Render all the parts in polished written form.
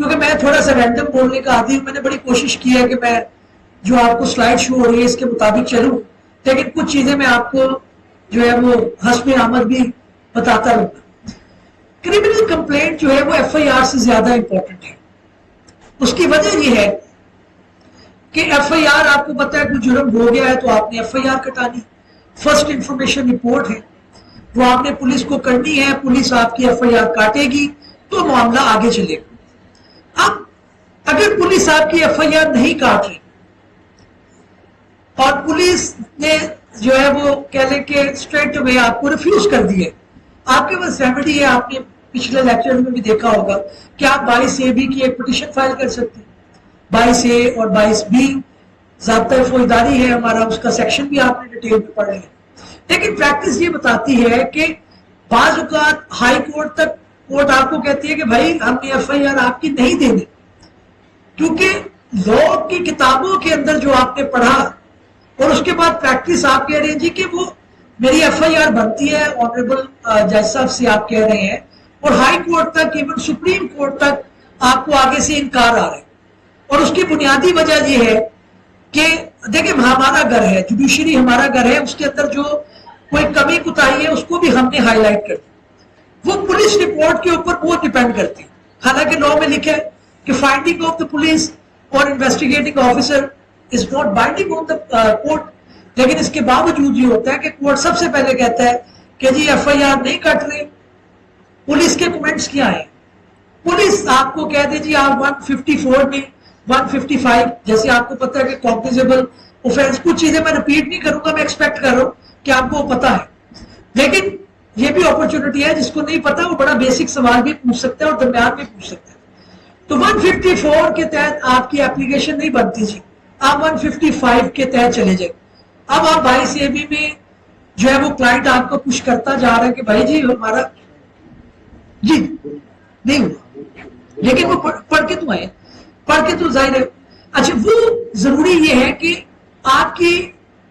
کیونکہ میں تھوڑا سا رینڈم بولنے کا عادی ہوں. میں نے بڑی کوشش کی ہے کہ میں جو آپ کو سلائڈ شو ہو رہی ہے اس کے مطابق چلوں, لیکن کچھ چیزیں میں آپ کو جو ہے وہ حسب آمد بھی بتاتا رہوں گا. کرمنل کمپلینٹ جو ہے وہ ایف آئی آر سے زیادہ امپورٹنٹ ہے. اس کی وجہ یہ ہے کہ ایف آئی آر آپ کو پتا ہے کوئی جرم ہو گیا ہے تو آپ نے ایف آئی آر کٹانی, فرسٹ انفارمیشن رپورٹ ہے وہ آپ نے پولیس کو کرنی ہے, پولیس آپ کی ایف آئی آر کاٹے گی تو معاملہ آگے چلے گا. اب اگر پولیس آپ کی ایف آئی آر نہیں کاٹ رہی اور پولیس نے جو ہے وہ کہہ لیں کہ اسٹریٹ وے آپ کو ریفیوز کر دی ہے, آپ کے پاس ریمیڈی ہے. آپ نے پچھلے لیکچر میں بھی دیکھا ہوگا کہ آپ 22A کی ایک پٹیشن فائل کر سکتے ہیں. 22A اور 22B ضابطۂ فوجداری ہے ہمارا, اس کا سیکشن بھی آپ نے ڈیٹیل میں پڑھ لیا. لیکن پریکٹس یہ بتاتی ہے کہ بعض اوقات ہائی کورٹ تک کورٹ آپ کو کہتی ہے کہ بھائی ہم نے ایف آئی آر آپ کی نہیں دینی, کیونکہ لا کی کتابوں کے اندر جو آپ نے پڑھا اور اس کے بعد پریکٹس آپ کہہ رہے ہیں جی کہ وہ میری ایف آئی آر بنتی ہے, آنریبل جج صاحب سے آپ کہہ رہے ہیں, اور ہائی کورٹ تک ایون سپریم کورٹ تک آپ کو آگے سے انکار آ رہا ہے. اور اس کی بنیادی وجہ یہ ہے کہ دیکھیں ہمارا گھر ہے, جوڈیشری ہمارا گھر ہے, اس کے اندر جو کوئی کمی کوتاہی ہے اس کو بھی ہم نے ہائی لائٹ کر دی. وہ پولیس رپورٹ کے اوپر وہ ڈیپینڈ کرتی ہے. حالانکہ لا میں لکھا ہے کہ فائنڈنگ آف دا پولیس اور investigating officer is not binding on the court, لیکن اس کے باوجود یہ ہوتا ہے کہ کورٹ سب سے پہلے کہتا ہے کہ جی ایف آئی آر نہیں کٹ رہے. پولیس کے کمنٹس کیا ہیں؟ پولیس آپ کو کہہ دے جی آپ 154 میں 155 جیسے آپ کو پتا ہے کہ کاگنیزیبل اوفینس, کچھ چیزیں میں ریپیٹ نہیں کروں گا, میں ایکسپیکٹ کر رہا ہوں کہ آپ کو پتا ہے, لیکن یہ بھی اپرچونٹی ہے جس کو نہیں پتا وہ بڑا بیسک سوال بھی پوچھ سکتا ہے اور درمیان میں پوچھ سکتا ہے. تو 154 کے تحت آپ کی اپلیکیشن نہیں بنتی جی, آپ 155 کے تحت چلے جائیں. اب آپ 22AB میں جو ہے وہ کلائنٹ آپ کو پوش کرتا جا رہا ہے کہ بھائی جی ہمارا جی نہیں ہوا, لیکن وہ پڑھ کے تو آئے, پڑھ کے تو ظاہر ہے. اچھا وہ ضروری یہ ہے کہ آپ کی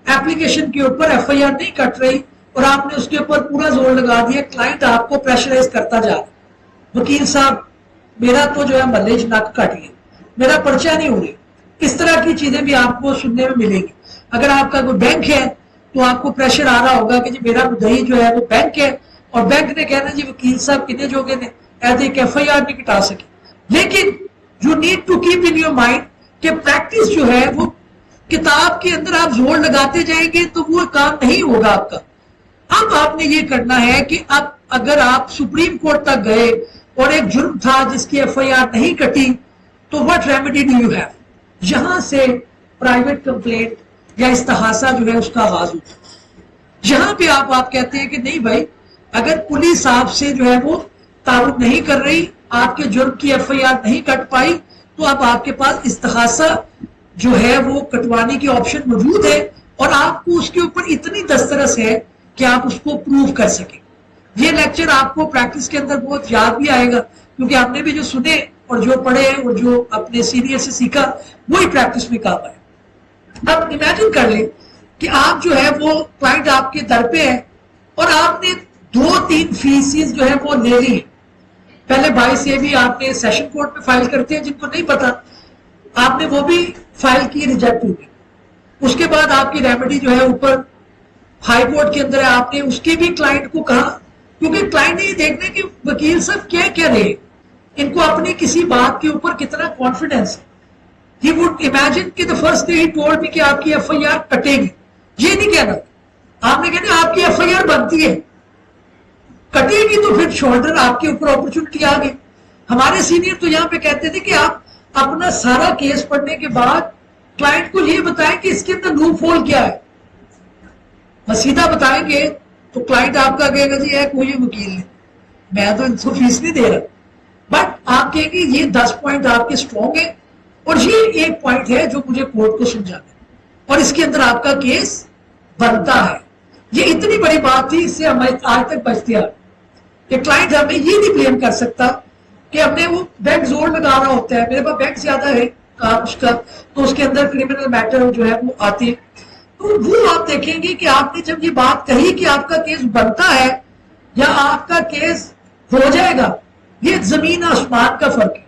ایپلیکیشن کے اوپر ایف آئی آر نہیں کٹ رہی اور آپ نے اس کے اوپر پورا زور لگا دیا, کلائنٹ آپ کو پریشرائز کرتا جا رہا, وکیل صاحب میرا تو جو ہے ملیج نک کٹ گیا, میرا پرچہ نہیں ہو رہی. اس طرح کی چیزیں بھی آپ کو سننے میں ملیں گی. اگر آپ کا کوئی بینک ہے تو آپ کو پریشر آ رہا ہوگا کہ جی میرا مدعی جو ہے وہ بینک ہے اور بینک نے کہنا جی وکیل صاحب کتنے جوگے نے ایسے ایک ایف آئی آر نہیں کٹا سکے. لیکن you need to keep in your mind کہ پریکٹس جو ہے وہ کتاب کے اندر آپ زور لگاتے جائیں گے تو وہ کام نہیں ہوگا آپ کا. اب آپ نے یہ کرنا ہے کہ اب اگر آپ سپریم کورٹ تک گئے اور ایک جرم تھا جس کی ایف آئی آر نہیں کٹی تو what remedy do you have. یہاں سے پرائیویٹ کمپلینٹ یا استحاثہ جو ہے اس کا آغاز ہوتا ہے. یہاں پہ آپ کہتے ہیں کہ نہیں بھائی اگر پولیس آپ سے جو ہے وہ تعاون نہیں کر رہی, آپ کے جرم کی ایف آئی آر نہیں کٹ پائی, تو اب آپ کے پاس استحاثہ جو ہے وہ کٹوانے کی آپشن موجود ہے اور آپ کو اس کے اوپر اتنی دسترس ہے کہ آپ اس کو پروف کر سکیں. یہ لیکچر آپ کو پریکٹس کے اندر بہت یاد بھی آئے گا کیونکہ آپ نے بھی جو سنے اور جو پڑھے اور جو اپنے سینئر سے سیکھا وہی پریکٹس میں کام آئے. اب امیجن کر لیں کہ آپ جو ہے وہ کلائنٹ آپ کے در پہ ہے اور آپ نے 2-3 فیسز جو ہے وہ لے لی. پہلے 22A آپ نے سیشن کورٹ میں فائل کرتے ہیں, جن کو نہیں پتا آپ نے وہ بھی فائل کی, ریجیکٹ ہوگی. اس کے بعد آپ کی ریمیڈی جو ہے اوپر ہائی کورٹ کے اندر ہے, آپ نے اس کے بھی کلائنٹ کو کہا, کیونکہ کلائنٹ نے یہ دیکھنا کہ وکیل صاحب کیا رہے, ان کو اپنی کسی بات کے اوپر کتنا کانفیڈنس ہے. He would imagine کہ the first day he told me کہ آپ کی ایف آئی آر کٹے گی, یہ نہیں کہنا, آپ نے کہنا آپ کی ایف آئی آر بنتی ہے, کٹے گی تو پھر شولڈر آپ کے اوپر اپرچونٹی آ گئی. ہمارے سینئر تو یہاں پہ کہتے تھے کہ آپ اپنا سارا کیس پڑھنے کے بعد کلائنٹ کو یہ بتائیں کہ اس کے اندر لوپ ہول کیا ہے. بس سیدھا بتائیں گے تو کلائنٹ آپ کا کہے گا جی ہے کوئی وکیل نہیں, میں تو ان کو فیس نہیں دے رہا. بٹ آپ کہیں گے یہ 10 پوائنٹ آپ کے اسٹرانگ ہیں اور یہ ایک پوائنٹ ہے جو مجھے کورٹ کو سمجھانا ہے اور اس کے اندر آپ کا کیس بنتا ہے. یہ اتنی بڑی بات تھی, اس سے ہمیں آج تک بچتے آ کہ کلائنٹ ہمیں یہ نہیں بلیم کر سکتا کہ ہم نے وہ بینک زور لگا رہا ہوتا ہے, میرے پاس بینک زیادہ ہے اس کا تو اس کے اندر کرمنل میٹر جو ہے وہ آتے ہیں. تو وہ آپ دیکھیں گے کہ آپ نے جب یہ بات کہی کہ آپ کا کیس بنتا ہے یا آپ کا کیس ہو جائے گا, یہ زمین آسمان کا فرق ہے.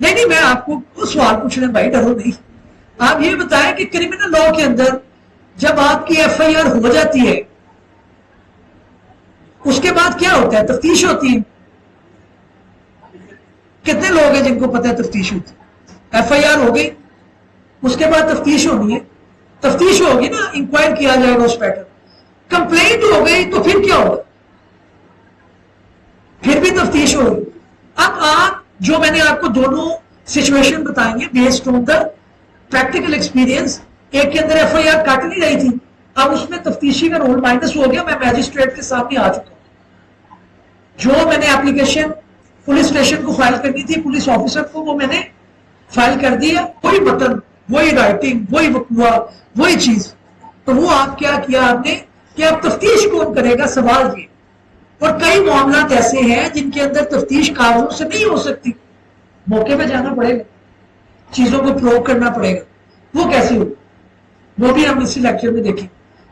نہیں میں آپ کو سوال پوچھ رہے ہیں بھائی، ڈرو نہیں. آپ یہ بتائیں کہ کرمنل لا کے اندر جب آپ کی ایف آئی آر ہو جاتی ہے اس کے بعد کیا ہوتا ہے؟ تفتیش ہوتی ہے. کتنے لوگ ہیں جن کو پتہ ہے تفتیش ہوتی ہے؟ ایف آئی آر ہو گئی، اس کے بعد تفتیش ہونی ہے. تفتیش ہوگی نا، انکوائر کیا جائے گا اس پیٹر. کمپلینٹ ہو گئی تو پھر کیا ہوگا؟ پھر بھی تفتیش ہوگی. اب آپ جو میں نے آپ کو دونوں سچویشن بتائیں گے based on the practical experience. ایک کے اندر ایف آئی آر کٹ نہیں رہی تھی، اب اس میں تفتیشی کا رول مائنس ہو گیا. میں میجسٹریٹ کے سامنے آ چکا ہوں. جو میں نے اپلیکیشن پولیس اسٹیشن کو فائل کرنی تھی پولیس آفیسر کو، وہ میں نے فائل کر دیا. وہی متن، وہی رائٹنگ، وہی وقوع، وہی چیز. تو وہ آپ کیا کیا آپ نے کہ اب تفتیش کون کرے گا؟ سوال یہ. اور کئی معاملات ایسے ہیں جن کے اندر تفتیش کاغذوں سے نہیں ہو سکتی، موقع پہ جانا پڑے گا، چیزوں کو پروو کرنا پڑے گا. وہ کیسے ہو؟ وہ بھی ہم اسی لیکچر میں دیکھیں.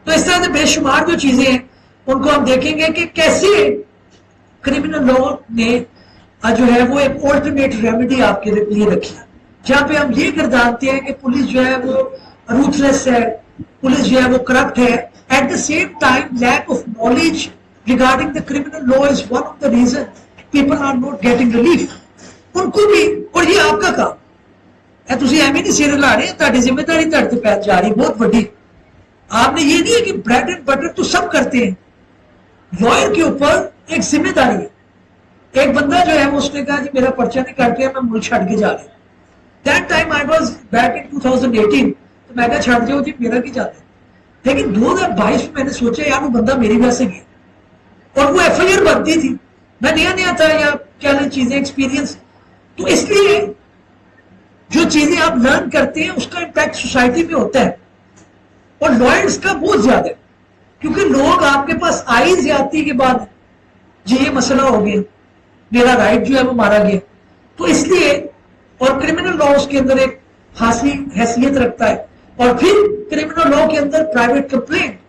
تو اس طرح سے بے شمار جو چیزیں ہیں ان کو ہم دیکھیں گے کہ کیسے کرمنل لا نے جو ہے وہ ایک آلٹرنیٹ ریمیڈی آپ کے لیے رکھی ہے، جہاں پہ ہم یہ گردانتے ہیں کہ پولیس جو ہے وہ روتھلیس ہے، پولیس جو ہے وہ کرپٹ ہے. At the same time lack of knowledge regarding the criminal law is one of the reason people are not getting relief. ان کو بھی، اور یہ آپ کا کام ہے، تسی ایم نہیں سر لا رہے، تہاڈی ذمہ داری تہاڈے تے پہ جا رہی بہت بڑی. آپ نے یہ نہیں ہے کہ بریڈ اینڈ بٹر تو سب کرتے ہیں، لائر کے اوپر ایک ذمہ داری ہے. ایک بندہ جو ہے اس نے کہا جی میرا پرچہ نہیں کٹ گیا، میں ملک چھڑ کے جا رہا ہوں. That time I was back in 2018. تو میں کہا چھڑ جاؤ جی، میرا کی جاتا ہے. لیکن 2022 میں نے سوچا یار وہ بندہ میری وجہ سے گیا، اور وہ ایف آئی آر بنتی تھی، میں نیا تھا یا کیا چیزیں ایکسپیرینس. تو اس لیے جو چیزیں آپ لرن کرتے ہیں اس کا امپیکٹ سوسائٹی میں ہوتا ہے. اور لائرز کا بہت زیادہ ہے، کیونکہ لوگ آپ کے پاس آئی زیادتی کے بعد جی یہ مسئلہ ہو گیا، میرا رائٹ جو ہے وہ مارا گیا. تو اس لیے اور کرمنل لا اس کے اندر ایک خاصی حیثیت رکھتا ہے. اور پھر کرمنل لا کے اندر پرائیویٹ کمپلینٹ،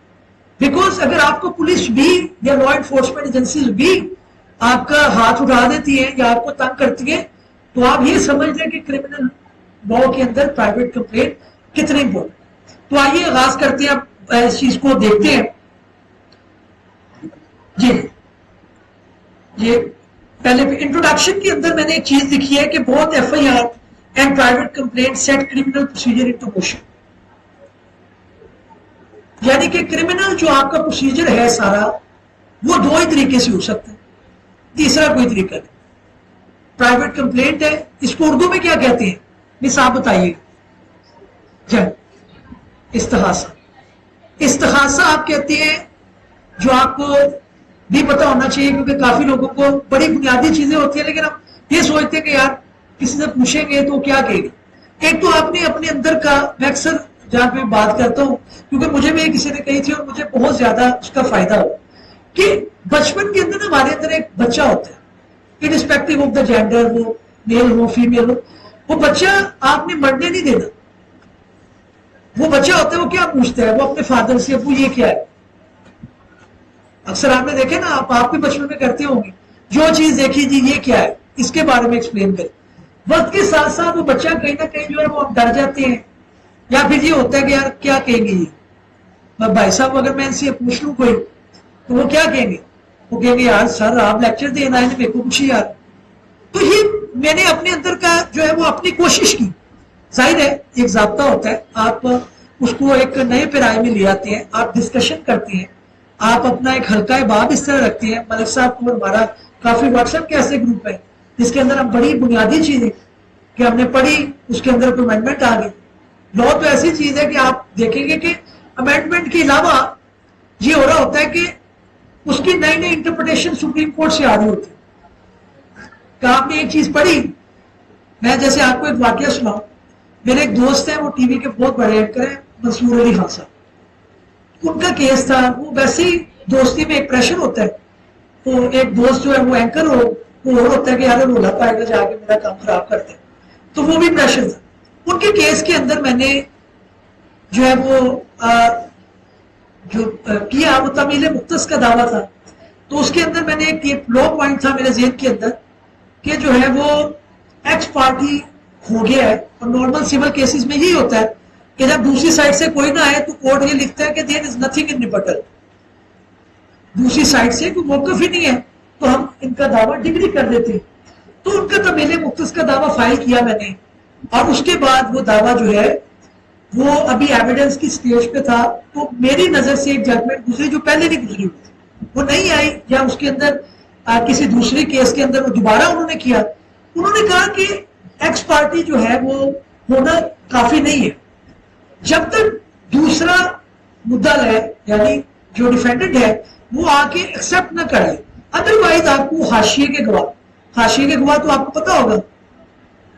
بیکاز اگر آپ کو پولیس بھی یا لا انفورسمنٹ ایجنسیز بھی آپ کا ہاتھ اٹھا دیتی ہیں یا آپ کو تنگ کرتی ہیں، تو آپ یہ سمجھ لیں کہ کرمنل لا کے اندر پرائیویٹ کمپلینٹ کتنے امپورٹنٹ. تو آئیے آغاز کرتے ہیں، اب اس چیز کو دیکھتے ہیں. جی یہ پہلے انٹروڈکشن کے اندر میں نے ایک چیز لکھی ہے کہ بہت F I R and private complaint set criminal procedure into motion. یعنی کہ کرمنل جو آپ کا پروسیجر ہے سارا وہ دو ہی طریقے سے ہو سکتا ہے، تیسرا کوئی طریقہ نہیں. پرائیویٹ کمپلینٹ ہے، اس کو اردو میں کیا کہتے ہیں؟ مس آپ بتائیے. استغاثہ. استغاثہ آپ کہتے ہیں، جو آپ کو بھی پتا ہونا چاہیے کیونکہ کافی لوگوں کو بڑی بنیادی چیزیں ہوتی ہیں لیکن ہم یہ سوچتے ہیں کہ یار کسی سے پوچھیں گے تو کیا کہے گا. ایک تو آپ نے اپنے اندر کا، میں اکثر جہاں پہ بات کرتا ہوں کیونکہ مجھے بھی کسی نے کہی تھی اور مجھے بہت زیادہ اس کا فائدہ ہو، کہ بچپن کے اندر ہمارے اندر ایک بچہ ہوتا ہے irrespective آف دا جینڈر، وہ میل ہو فیمیل ہو، وہ بچہ آپ نے مرنے نہیں دینا. وہ بچہ ہوتا ہے وہ کیا پوچھتا ہے؟ وہ اپنے فادر سے ابو یہ کیا ہے. اکثر آپ نے دیکھے نا، آپ بھی بچپن میں کرتے ہوں گے، جو چیز دیکھی جی یہ کیا ہے، اس کے بارے میں ایکسپلین کریں. وقت کے ساتھ ساتھ وہ بچہ کہیں نہ کہیں جو ہے وہ ڈر جاتے ہیں، یا پھر یہ ہوتا ہے کہ یار کیا کہیں گے یہ بھائی صاحب، اگر میں ان سے پوچھ لوں کوئی تو وہ کیا کہیں گے؟ وہ کہیں گے یار سر آپ لیکچر دینا ہے میرے کو پوچھیے یار. تو یہ میں نے اپنے اندر کا جو ہے وہ اپنی کوشش کی. ظاہر ہے ایک ضابطہ ہوتا ہے، آپ اس کو ایک نئے پیرائے میں لے آتے ہیں، آپ ڈسکشن کرتے ہیں، آپ اپنا ایک ہلکا باب اس طرح رکھتے ہیں. ملک صاحب کو ہمارا کافی واٹس ایپ کے ایسے گروپ ہے جس کے اندر ہم بڑی بنیادی چیزیں کہ ہم نے پڑھی، اس کے اندر کوئی امینڈمنٹ آ گئی. لا تو ایسی چیز ہے کہ آپ دیکھیں گے کہ امینڈمنٹ کے علاوہ یہ ہو رہا ہوتا ہے کہ اس کی نئی نئی انٹرپریٹیشن سپریم کورٹ سے آ رہی ہوتی ہے. کہ آپ نے ایک چیز پڑھی، میں جیسے آپ کو ایک واقعہ سناؤں. میرے ایک دوست ہیں، وہ ٹی وی کے بہت بڑے اینکر ہیں، منصور علی خان صاحب. ان کا کیس تھا، وہ ویسے ہی دوستی میں ایک پریشر ہوتا ہے، تو ایک دوست جو ہے وہ اینکر ہو، وہ اور ہوتا ہے کہ یار رولا پائے گا جا کے میرا کام خراب کرتے ہیں، تو وہ بھی پریشر تھا. ان کے کیس کے اندر میں نے جو ہے وہ جو کیا وہ تعمیل مختص کا دعویٰ تھا. تو اس کے اندر میں نے ایک لا پوائنٹ تھا میرے ذہن کے اندر کہ جو ہے وہ ایکس پارٹی ہو گیا ہے. اور نارمل سول کیسز میں یہی ہوتا ہے کہ جب دوسری سائڈ سے کوئی نہ آئے تو کورٹ یہ لکھتا ہے کہ دیر از نتھنگ ان ریبٹل. دوسری سائڈ سے کوئی موقف ہی نہیں ہے تو ہم ان کا دعویٰ ڈگری کر دیتے ہیں. تو ان کا طویل مختص کا دعویٰ فائل کیا میں نے, اور اس کے بعد وہ دعویٰ جو ہے وہ ابھی ایویڈنس کی سٹیج پہ تھا. تو میری نظر سے ایک ججمنٹ گزری جو پہلے نہیں گزری ہوئی تھی, وہ نہیں آئی, یا اس کے اندر کسی دوسری کیس کے اندر وہ دوبارہ انہوں نے کیا. انہوں نے کہا کہ ایکس پارٹی جو ہے وہ ہونا کافی نہیں ہے جب تک دوسرا مدعا ہے یعنی جو ڈیفینڈنٹ ہے وہ آ کے ایکسپٹ نہ کر لے. ادروائز آپ کو حاشیے کے گواہ, حاشیے کے گواہ تو آپ کو پتا ہوگا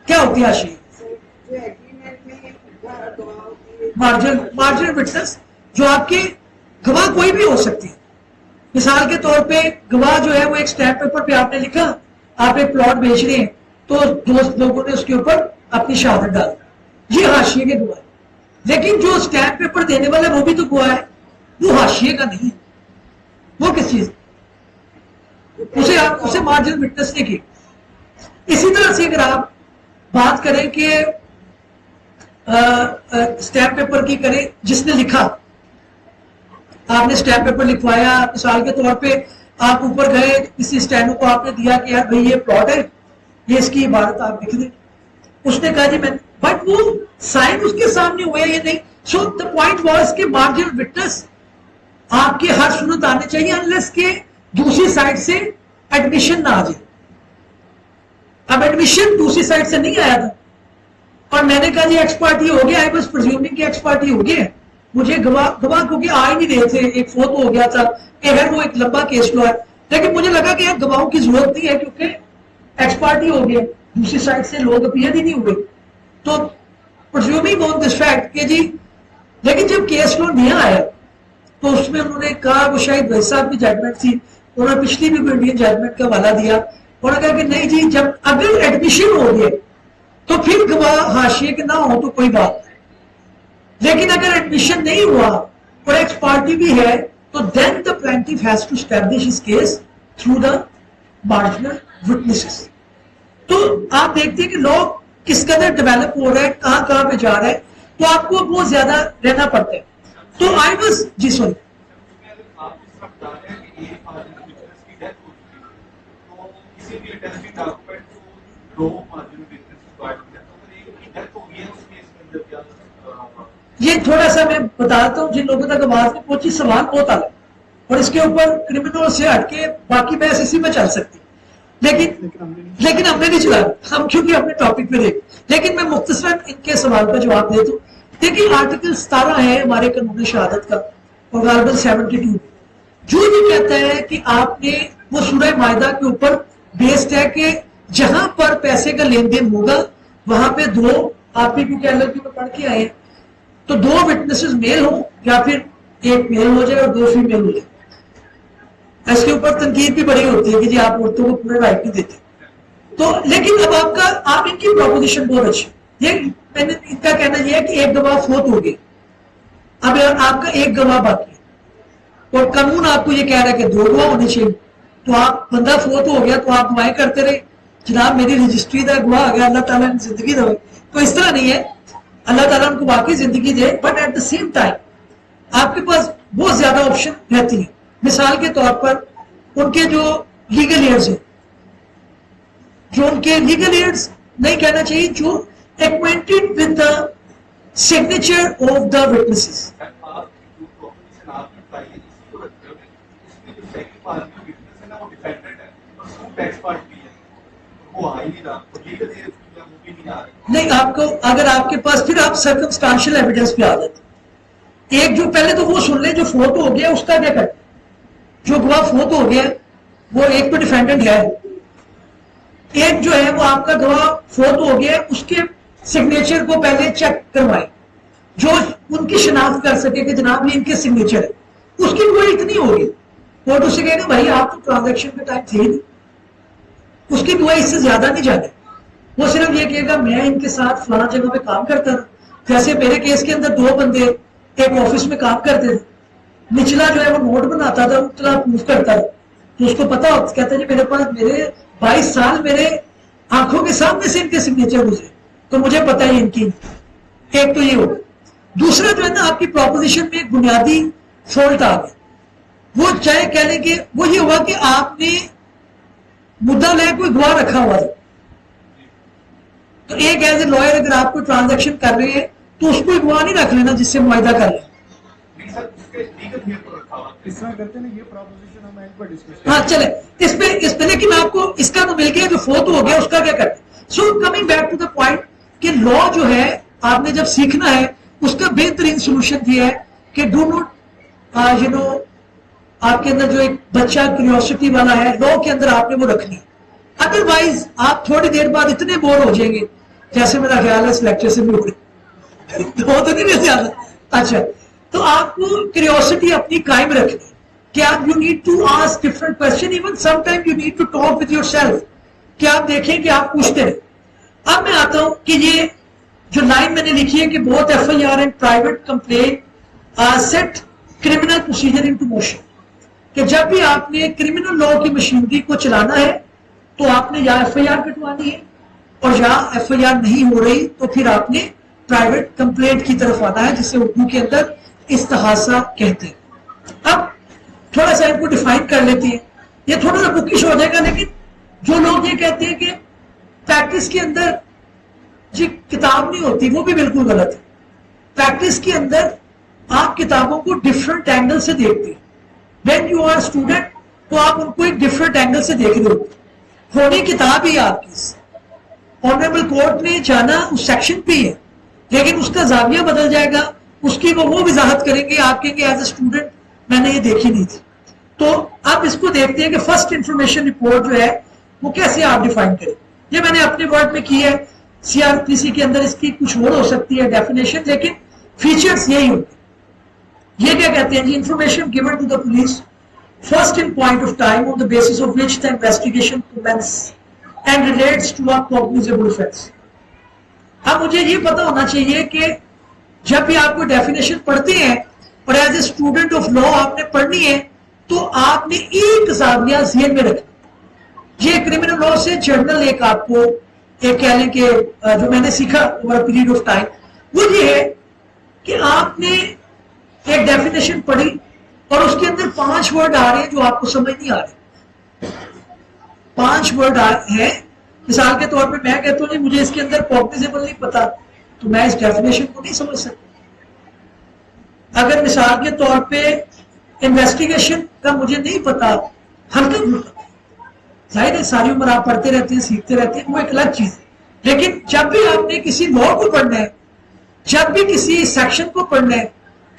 کیا ہوتی ہے حاشیے, مارجن وٹنس, جو آپ کے گواہ کوئی بھی ہو سکتی ہے. مثال کے طور پہ گواہ جو ہے وہ ایک سٹیمپ پیپر پہ آپ نے لکھا, آپ ایک پلاٹ بیچ رہے ہیں تو دوست لوگوں نے اس کے اوپر اپنی شہادت ڈال دی, یہ حاشیے کے گواہ ہے. لیکن جو سٹیمپ پیپر دینے والا وہ بھی تو گواہ ہے, وہ حاشیے کا نہیں ہے. وہ کس چیز, اسے مارجن وٹنس نے کی. اسی طرح سے اگر آپ بات کریں کہ سٹیمپ پیپر کی کریں, جس نے لکھا, آپ نے سٹیمپ پیپر لکھوایا, مثال کے طور پہ آپ اوپر گئے کسی اسٹینڈ کو آپ نے دیا کہ یار بھائی یہ پلاٹ ہے, یہ اس کی عبارت آپ لکھ دیں. اس نے کہا جی میں, بٹ وہ سائن اس کے سامنے ہوا یا نہیں. سو دا پوائنٹ واز کہ مارجن وٹنس آپ کے ہر صورت آنے چاہیے انلیس کہ دوسری سائڈ سے ایڈمیشن نہ آ جائے. اب ایڈمیشن دوسری سائڈ سے نہیں آیا تھا اور میں نے کہا جی ایکس پارٹی ہو گیا ہے, بس پرزیومنگ کہ ایکس پارٹی ہو گیا ہے. مجھے گواہ کیونکہ آ ہی نہیں رہے تھے, ایک فوت ہو گیا تھا, وہ ایک لمبا کیس ہوا ہے, لیکن مجھے لگا کہ یار گواہوں کی ضرورت نہیں ہے کیونکہ ایکس پارٹی ہو گیا, دوسری سائڈ سے لوگ اپیئر ہی نہیں ہوئے. تو پرزیومنگ آن دس فیکٹ کہ جی, لیکن جب کیس لو نیا آیا تو اس میں انہوں نے کہا, وہ شاید ویسا صاحب کی ججمنٹ تھی, انہوں نے پچھلی بھی انڈین ججمنٹ کا حوالہ دیا, انہوں نے کہا کہ نہیں جی جب اگر ایڈمیشن ہو گیا تو پھر گواہ حاشیے کے نہ ہو تو کوئی بات نہیں, لیکن اگر ایڈمیشن نہیں ہوا اور ایکس پارٹی بھی ہے تو then the plaintiff has to establish his case through the marginal witnesses. تو آپ دیکھتے ہیں کہ لوگ کس قدر ڈیولپ ہو رہا ہے, کہاں پہ جا رہا ہے, تو آپ کو بہت زیادہ رہنا پڑتا ہے. تو آئی واز جی سوری یہ تھوڑا سا میں بتاتا ہوں جن لوگوں تک آواز نہیں پہنچی, سوال بہت الگ, اور اس کے اوپر کرمنل سے ہٹ کے باقی بحث اسی میں چل سکتی, لیکن ہم نے نہیں چلا, ہم کیونکہ اپنے ٹاپک پہ دیکھ. لیکن میں مختصراً ان کے سوال کا جواب دے دوں. دیکھیے آرٹیکل 17 ہے ہمارے قانون شہادت کا, اور غالباً 72 جو یہ کہتا ہے کہ آپ نے وہ سورہ معاہدہ کے اوپر بیسڈ ہے کہ جہاں پر پیسے کا لین دین ہوگا وہاں پہ دو, آپ بھی کیونکہ LLB میں پڑھ کے آئے ہیں, تو دو وٹنسز میل ہوں یا پھر ایک میل ہو جائے اور دو فیمیل ہو جائے. اس کے اوپر تنقید بھی بڑی ہوتی ہے کہ جی آپ عورتوں کو پورے رائٹ نہیں دیتے. تو لیکن اب آپ ان کی پروپوزیشن بہت اچھی, یہ میں نے ان کا کہنا یہ ہے کہ ایک گواہ فوت ہو گئی, اب آپ کا ایک گواہ باقی ہے اور قانون آپ کو یہ کہہ رہا ہے کہ 2 گواہ ہونے چاہیے. تو آپ بندہ فوت ہو گیا تو آپ دعائیں کرتے رہے جناب میری رجسٹری دا گواہ آ گیا, اللہ تعالیٰ نے زندگی دے. تو اس طرح نہیں ہے, اللہ تعالیٰ ان کو باقی زندگی دے, but at the same time آپ کے پاس بہت زیادہ آپشن رہتی ہیں. مثال کے طور پر ان کے جو لیگل ایڈز ہیں, جو ان کے لیگل ایڈز نہیں کہنا چاہیے, جو acquainted with the signature of the witnesses. نہیں, آپ کو اگر آپ کے پاس پھر آپ سرکمسٹانشل ایویڈنس پہ آ جاتے. ایک جو پہلے تو وہ سن لیں جو فوت ہو گیا اس کا کیا کرتے, جو گواہ فوت ہو گیا وہ ایک تو ڈیفینڈنٹ ہے, ایک جو ہے وہ آپ کا گواہ فوت ہو گیا اس کے سگنیچر کو پہلے چیک کروائے جو ان کی شناخت کر سکے کہ جناب یہ ان کے سگنیچر ہے. اس کی گواہی اتنی ہوگی, کورٹ اسے کہے گا بھائی آپ تو ٹرانزیکشن کے ٹائم تھے نہیں, اس کی گواہی اس سے زیادہ نہیں جانے. وہ صرف یہ کہے گا میں ان کے ساتھ فلاں جگہ پہ کام کرتا تھا, جیسے میرے کیس کے اندر 2 بندے ایک آفس میں کام کرتے تھے, نچلا جو ہے وہ نوٹ بناتا تھا, اتنا پروف کرتا تھا, تو اس کو پتا ہوتا, کہتا ہے جی میرے پاس میرے 22 سال میرے آنکھوں کے سامنے سے ان کے سگنیچر گزرے, تو مجھے پتا ہے ان کی ایک تو یہ ہوگا. دوسرا جو ہے نا آپ کی پروپوزیشن میں ایک بنیادی فالٹ آ گیا. وہ چاہے کہہ لیں کہ وہ یہ ہوا کہ آپ نے مدعا لے کوئی گواہ رکھا ہوا تھا. تو ایک ایز اے لائر اگر آپ کو ٹرانزیکشن کر رہے ہیں تو اس کو گواہ نہیں رکھ لینا جس سے معاہدہ کر لیں. ہاں چلے اس پہ لیکن آپ کو اس کا تو مل گیا جو فوت ہو گیا اس کا کیا کرتے. So coming back to the point کہ لا جو ہے آپ نے جب سیکھنا ہے اس کا بہترین سولوشن یہ ہے کہ ڈو نوٹ یو نو آپ کے اندر جو ایک بچہ کیوریوسٹی والا ہے لا کے اندر آپ نے وہ رکھنی ہے. ادروائز آپ تھوڑی دیر بعد اتنے بور ہو جائیں گے جیسے میرا خیال ہے اس لیکچر سے بھی ہو رہے وہ تو نہیں زیادہ. اچھا تو آپ کو کیوریوسٹی اپنی قائم رکھنی کہ آپ you need to ask different question even some time you need to talk with yourself کہ آپ دیکھیں کہ آپ پوچھتے رہیں. اب میں آتا ہوں کہ یہ جو لائن میں نے لکھی ہے کہ بہت F I R and private complain set criminal procedure into motion کہ جب بھی آپ نے کرمنل لا کی مشینری کو چلانا ہے تو آپ نے یا ایف آئی آر کٹوانی ہے اور یا ایف آئی آر نہیں ہو رہی تو پھر آپ نے پرائیویٹ کمپلینٹ کی طرف آنا ہے جسے اردو کے اندر استحاثہ کہتے ہیں. اب تھوڑا سا ان کو ڈیفائن کر لیتے ہیں. یہ تھوڑا سا بکش ہو جائے گا لیکن جو لوگ یہ کہتے ہیں کہ پریکٹس کے اندر جی کتاب نہیں ہوتی وہ بھی بالکل غلط ہے. پریکٹس کے اندر آپ کتابوں کو ڈفرنٹ اینگل سے دیکھتے ہیں. وین یو آر اسٹوڈنٹ تو آپ ان کو ایک ڈفرنٹ اینگل سے دیکھ رہے ہوتے ہیں. ہونی کتاب ہی آپ کی آنریبل کورٹ میں جانا اس سیکشن پہ ہی ہے لیکن اس کا زاویہ بدل جائے گا. اس کی وہ وضاحت کریں گے آپ کہیں گے ایز اے اسٹوڈنٹ میں نے یہ دیکھی نہیں تھی. تو آپ اس کو دیکھتے ہیں کہ فرسٹ انفارمیشن رپورٹ جو ہے وہ کیسے آپ ڈیفائن کریں. یہ میں نے اپنے ورڈ میں کی ہے. سی آر پی سی کے اندر اس کی کچھ اور ہو سکتی ہے ڈیفینیشن لیکن فیچرز یہی ہوتے ہیں. یہ کیا کہتے ہیں جی information given to the police first in point of time on the basis of which the investigation commences and relates to a cognizable offence. اب مجھے یہ پتا ہونا چاہیے کہ جب بھی آپ کو ڈیفینیشن پڑھتے ہیں اور as a student of law آپ نے پڑھنی ہے تو آپ نے ایک زاویہ ذہن میں رکھنا. یہ کرمنل لا سے جرنل ایک آپ کو ایک کہہ لیں کہ جو میں نے سیکھا اوور پیریڈ آف ٹائم وہ یہ ہے کہ آپ نے ایک ڈیفینیشن پڑھی اور اس کے اندر 5 ورڈ آ رہے ہیں جو آپ کو سمجھ نہیں آ رہے. 5 ورڈ ہیں. مثال کے طور پہ میں کہتا ہوں جی مجھے اس کے اندر کوگنیزیبل نہیں پتا تو میں اس ڈیفینیشن کو نہیں سمجھ سکتا. اگر مثال کے طور پہ انویسٹیگیشن کا مجھے نہیں پتا ہلکا پھلکا ظاہر ہے ساری عمر آپ پڑھتے رہتے ہیں سیکھتے رہتے ہیں وہ ایک الگ چیز ہے. لیکن جب بھی آپ نے کسی لا کو پڑھنا ہے جب بھی کسی سیکشن کو پڑھنا ہے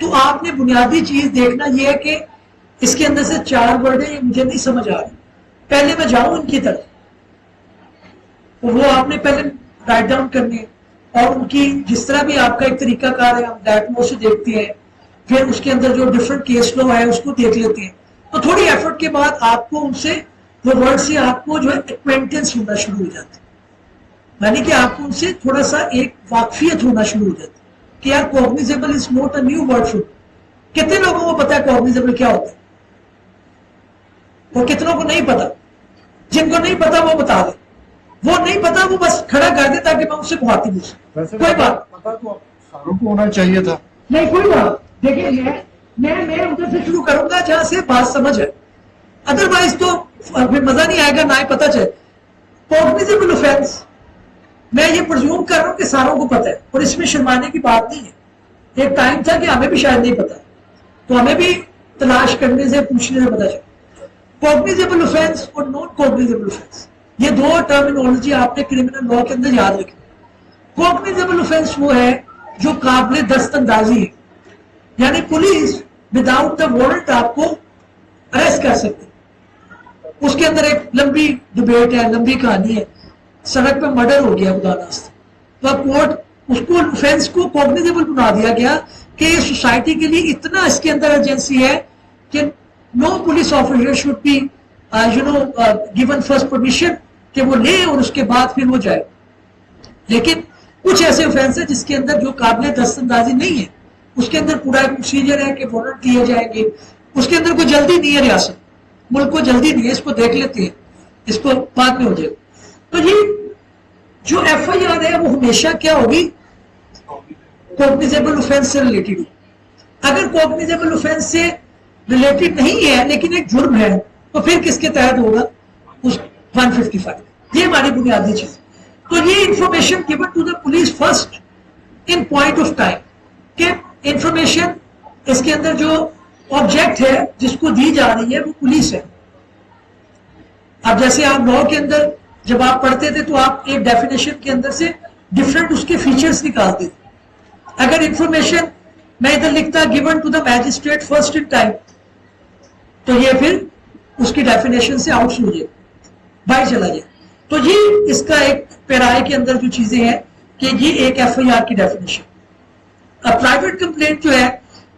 تو آپ نے بنیادی چیز دیکھنا یہ ہے کہ اس کے اندر سے 4 ورڈ ہیں یہ مجھے نہیں سمجھ آ رہے. پہلے میں جاؤں ان کی طرف وہ آپ نے پہلے رائٹ ڈاؤن کرنے اور ان کی جس طرح بھی آپ کا ایک طریقہ کار ہے ہم ڈیٹ مو سے دیکھتے ہیں پھر اس کے اندر جو ڈفرنٹ کیس لا ہے اس کو دیکھ لیتے ہیں. تو تھوڑی ایفرٹ کے بعد آپ کو ان سے وہ ورڈ سے آپ کو جو ہے ایکوینٹنس ہونا شروع ہو جاتا ہے. یعنی کہ آپ کو ان سے تھوڑا سا ایک واقفیت ہونا شروع ہو جاتی ہے کہ یار cognizable is not a new word for. کتنے لوگوں کو پتا ہے کوگنیزیبل کیا ہوتا ہے اور کتنوں کو نہیں پتا. جن کو نہیں پتا وہ بتا دیں. وہ نہیں پتا وہ بس کھڑا کر دے تاکہ میں اس سے بہت ہی کوئی بات پتا تو ساروں کو ہونا چاہیے تھا. نہیں کوئی بات. دیکھیے میں ادھر سے شروع کروں گا جہاں سے بات سمجھ ہے. ادروائز تو پھر مزہ نہیں آئے گا نہ ہی پتا چلے. کوگنیزیبل آفینس میں یہ پرزیوم کر رہا ہوں کہ ساروں کو پتا ہے اور اس میں شرمانے کی بات نہیں ہے. ایک ٹائم تھا کہ ہمیں بھی شاید نہیں پتا تو ہمیں بھی تلاش کرنے سے پوچھنے سے پتا چلا. کوگنیزیبل آفینس اور نان کوگنیزیبل آفینس یہ 2 ٹرمینالوجی آپ نے کرمنل لا کے اندر یاد رکھنی. کوگنیزیبل آفینس وہ ہے جو قابل دست اندازی ہے یعنی پولیس وداؤٹ دا وارنٹ آپ کو اریسٹ کر سکتے. اس کے اندر ایک لمبی ڈبیٹ ہے لمبی کہانی ہے. سڑک پہ مرڈر ہو گیا خدا ناستہ تو اب کورٹ اس کو آفینس کو کوگنیزیبل بنا دیا گیا کہ یہ سوسائٹی کے لیے اتنا اس کے اندر ایجنسی ہے کہ no police officer should be given first permission کہ وہ لے اور اس کے بعد پھر وہ جائے. لیکن کچھ ایسے آفینس ہیں جس کے اندر جو قابل دست اندازی نہیں ہے اس کے اندر پورا ایک پروسیجر ہے کہ وارنٹ دیے جائیں گے. اس کے اندر کوئی جلدی نہیں ہے. ریاست ملک کو جلدی نہیں ہے اس کو دیکھ لیتے ہیں اس کو بعد میں ہو جائے. تو یہ جو ایف آئی آر ہے وہ ہمیشہ کیا ہوگی؟ کوگنیزیبل اوفینس سے ریلیٹڈ. اگر کوگنیزیبل اوفینس سے ریلیٹڈ نہیں ہے لیکن ایک جرم ہے تو پھر کس کے تحت ہوگا؟ اس 155. یہ ہماری بنیادی چیز. تو یہ information given to the police first in point of time کہ انفارمیشن اس کے اندر جو آبجیکٹ ہے جس کو دی جا رہی ہے وہ پولیس ہے. اب جیسے آپ لا کے اندر جب آپ پڑھتے تھے تو آپ ایک ڈیفینیشن کے اندر سے ڈفرینٹ اس کے فیچرز نکالتے تھے. اگر انفارمیشن میں ادھر لکھتا given to the magistrate first in time تو یہ پھر اس کی ڈیفینیشن سے آؤٹ ہو جائے, باہر چلا جائے. تو یہ اس کا ایک پیرائے کے اندر جو چیزیں ہیں کہ یہ ایک ایف آئی آر کی ڈیفینیشن. اب پرائیویٹ کمپلینٹ جو ہے,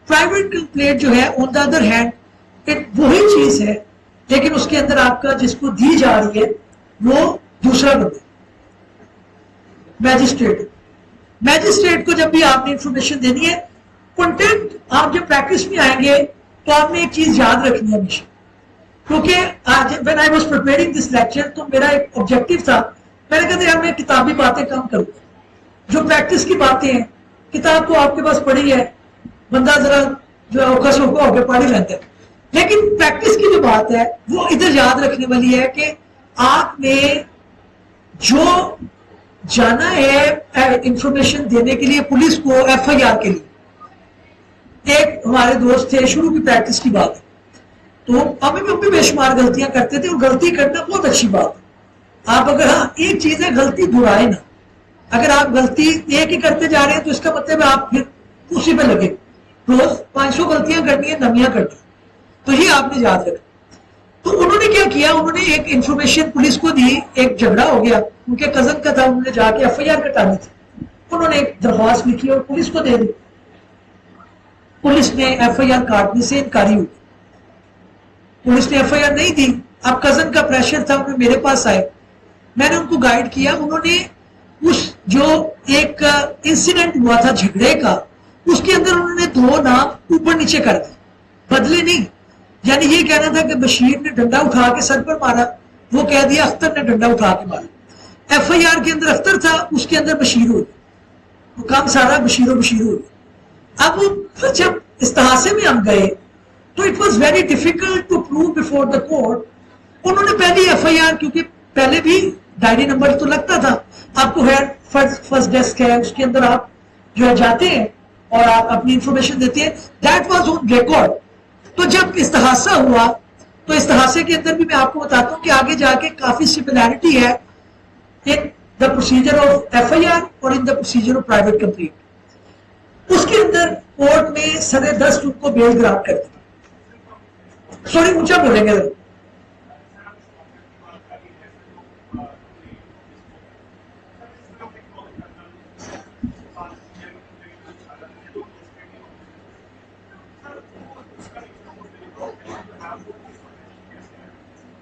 پرائیویٹ کمپلینٹ جو ہے آن دا ادر ہینڈ وہی چیز ہے لیکن اس کے اندر آپ کا جس کو دی جا رہی ہے وہ دوسرا بندہ میجسٹریٹ. میجسٹریٹ کو جب بھی آپ نے انفارمیشن دینی ہے کنٹینٹ, آپ جب پریکٹس میں آئیں گے تو آپ نے ایک چیز یاد رکھنی ہے ہمیشہ, کیونکہ آج when I was preparing this lecture تو میرا ایک آبجیکٹو تھا, میں نے کہا یار میں کتابی باتیں کم کروں, جو پریکٹس کی باتیں ہیں کتاب تو آپ کے پاس پڑھی ہے, بندہ ذرا جو اوکھا سوکھا ہو کے پڑھ ہی لیتا ہے, لیکن پریکٹس کی جو بات ہے وہ ادھر یاد رکھنے والی ہے کہ آپ نے جو جانا ہے انفارمیشن دینے کے لیے پولیس کو ایف آئی آر کے لیے. ایک ہمارے دوست تھے, شروع کی پریکٹس کی بات ہے, تو ہمیں بھی بے شمار غلطیاں کرتے تھے اور غلطی کرنا بہت اچھی بات ہے. آپ اگر ہاں ایک چیز ہے غلطی دہرائے نا, اگر آپ غلطی ایک ہی کرتے جا رہے ہیں تو اس کا مطلب آپ پھر اسی پہ لگے, روز 500 غلطیاں کرنی ہے, نمیاں کرنی, تو یہ آپ نے یاد رکھا. تو انہوں نے کیا کیا, انہوں نے ایک انفارمیشن پولیس کو دی, ایک جھگڑا ہو گیا ان کے کزن کا تھا, انہوں نے جا کے ایف آئی آر کٹانی تھی, انہوں نے ایک درخواست لکھی اور پولیس کو دے دی. پولیس نے ایف آئی آر کاٹنے سے انکاری ہوئی, پولیس نے ایف آئی آر نہیں دی. اب کزن کا پریشر تھا, انہوں نے میرے پاس آئے, میں نے ان کو گائیڈ کیا. انہوں نے اس جو ایک انسیڈنٹ ہوا تھا جھگڑے کا, اس کے اندر انہوں نے 2 نام اوپر نیچے کر دی, بدلے نہیں. یعنی یہ کہنا تھا کہ بشیر نے ڈنڈا اٹھا کے سر پر مارا, وہ کہہ دیا اختر نے ڈنڈا اٹھا کے مارا. ایف آئی آر کے اندر اختر تھا, اس کے اندر بشیر ہو گیا, وہ کام سارا بشیر و بشیر ہو گیا. اب پھر جب استحاثے میں ہم گئے تو it was very difficult to prove before the court. انہوں نے پہلی ایف آئی آر, کیونکہ پہلے بھی ڈائری نمبر تو لگتا تھا, آپ کو ہے فرسٹ ڈیسک ہے, اس کے اندر آپ جو ہے جاتے ہیں اور آپ اپنی انفارمیشن دیتے ہیں, دیٹ واز آن ریکارڈ. تو جب استحاثہ ہوا تو استحاثے کے اندر بھی میں آپ کو بتاتا ہوں کہ آگے جا کے کافی سملیرٹی ہے in the procedure of F I R اور in the procedure of private complaint. اس کے اندر کورٹ میں 10:30 ان کو بیل گرانٹ کر دیا. سوری اونچا بولیں گے.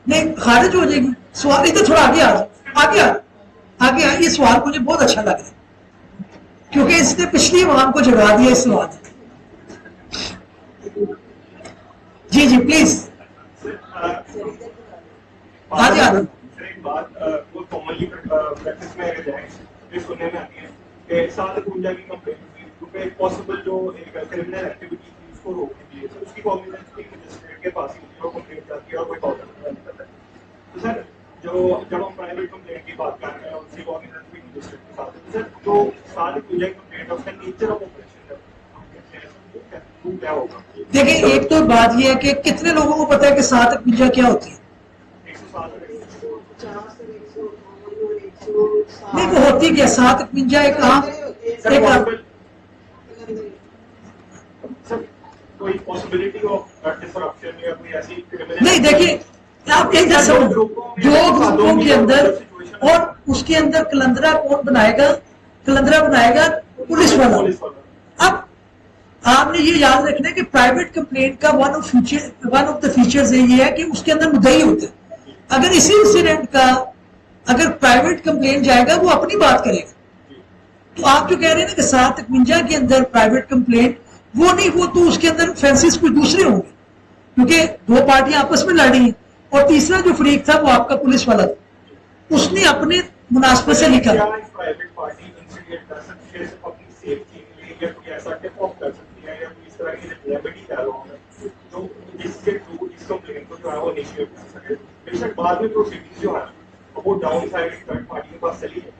نہیں خارج ہو جائے گی. سوال ادھر تھوڑا آگے آ, یہ سوال مجھے بہت اچھا لگ رہا ہے کیونکہ اس نے پچھلی عوام کو جگا دیا اس سوال. جی جی پلیز آگے آ. ایک بات وہ کامنلی پریکٹس میں اگر جائیں یہ سننے میں آتی ہے کہ 751 کی کمپلین کیونکہ ایک پاسبل جو ایک کرمنل ایکٹیویٹی تھی اس کو روکنے کے لیے اس کی کامپلینس کی مجسٹریٹ کے پاس ہی ہوتی ہے اور کمپلین جاتی ہے اور کوئی کاؤنٹر نہیں کرتا ہے. تو سر جب ہم پرائیویٹ کمپلین کی بات کر رہے ہیں اس کی کامپلینس بھی مجسٹریٹ کے ساتھ ہے, سر جو 751 کمپلینٹ اس کا نیچر آف آپریشن ہے کیا ہوگا؟ دیکھیں ایک تو بات یہ ہے کہ کتنے لوگوں کو پتا ہے کہ 751 کیا ہوتی ہے؟ نہیں وہ ہوتی کیا 751 ایک عام نہیں. دیکھیے آپ ایک دو گروپوں کے اندر اور اس کے اندر کلندرا کون بنائے گا؟ کلندرا بنائے گا پولیس والا. اب آپ نے یہ یاد رکھنا ہے کہ پرائیویٹ کمپلینٹ کا ون آف دا فیچرز یہ ہے کہ اس کے اندر مدعی ہوتے ہیں. اگر اسی انسیڈنٹ کا اگر پرائیویٹ کمپلین جائے گا وہ اپنی بات کرے گا. تو آپ جو کہہ رہے ہیں نا کہ 751 کے اندر پرائیویٹ کمپلینٹ وہ نہیں, وہ تو اس کے اندر فینسز کچھ دوسرے ہوں گے کیونکہ 2 پارٹیاں آپس میں لڑ رہی ہیں اور تیسرا جو فریق تھا وہ آپ کا پولیس والا تھا, اس نے اپنے مناسبت سے لکھا. انویسٹیگیٹ کر سکتی ہے صرف اپنی سیفٹی کے لیے یا کوئی ایسا ٹپ آف کر سکتی ہے یا کوئی اس طرح کی ریمیڈی ڈائلاگ ہے جو جس کے تھرو اس کمپلین کو جو ہے وہ انیشیٹ کر سکے. بے شک بعد میں پروسیڈنگ جو ہے وہ ڈاؤن سائڈ تھرڈ پارٹی کے پاس چلی ہے,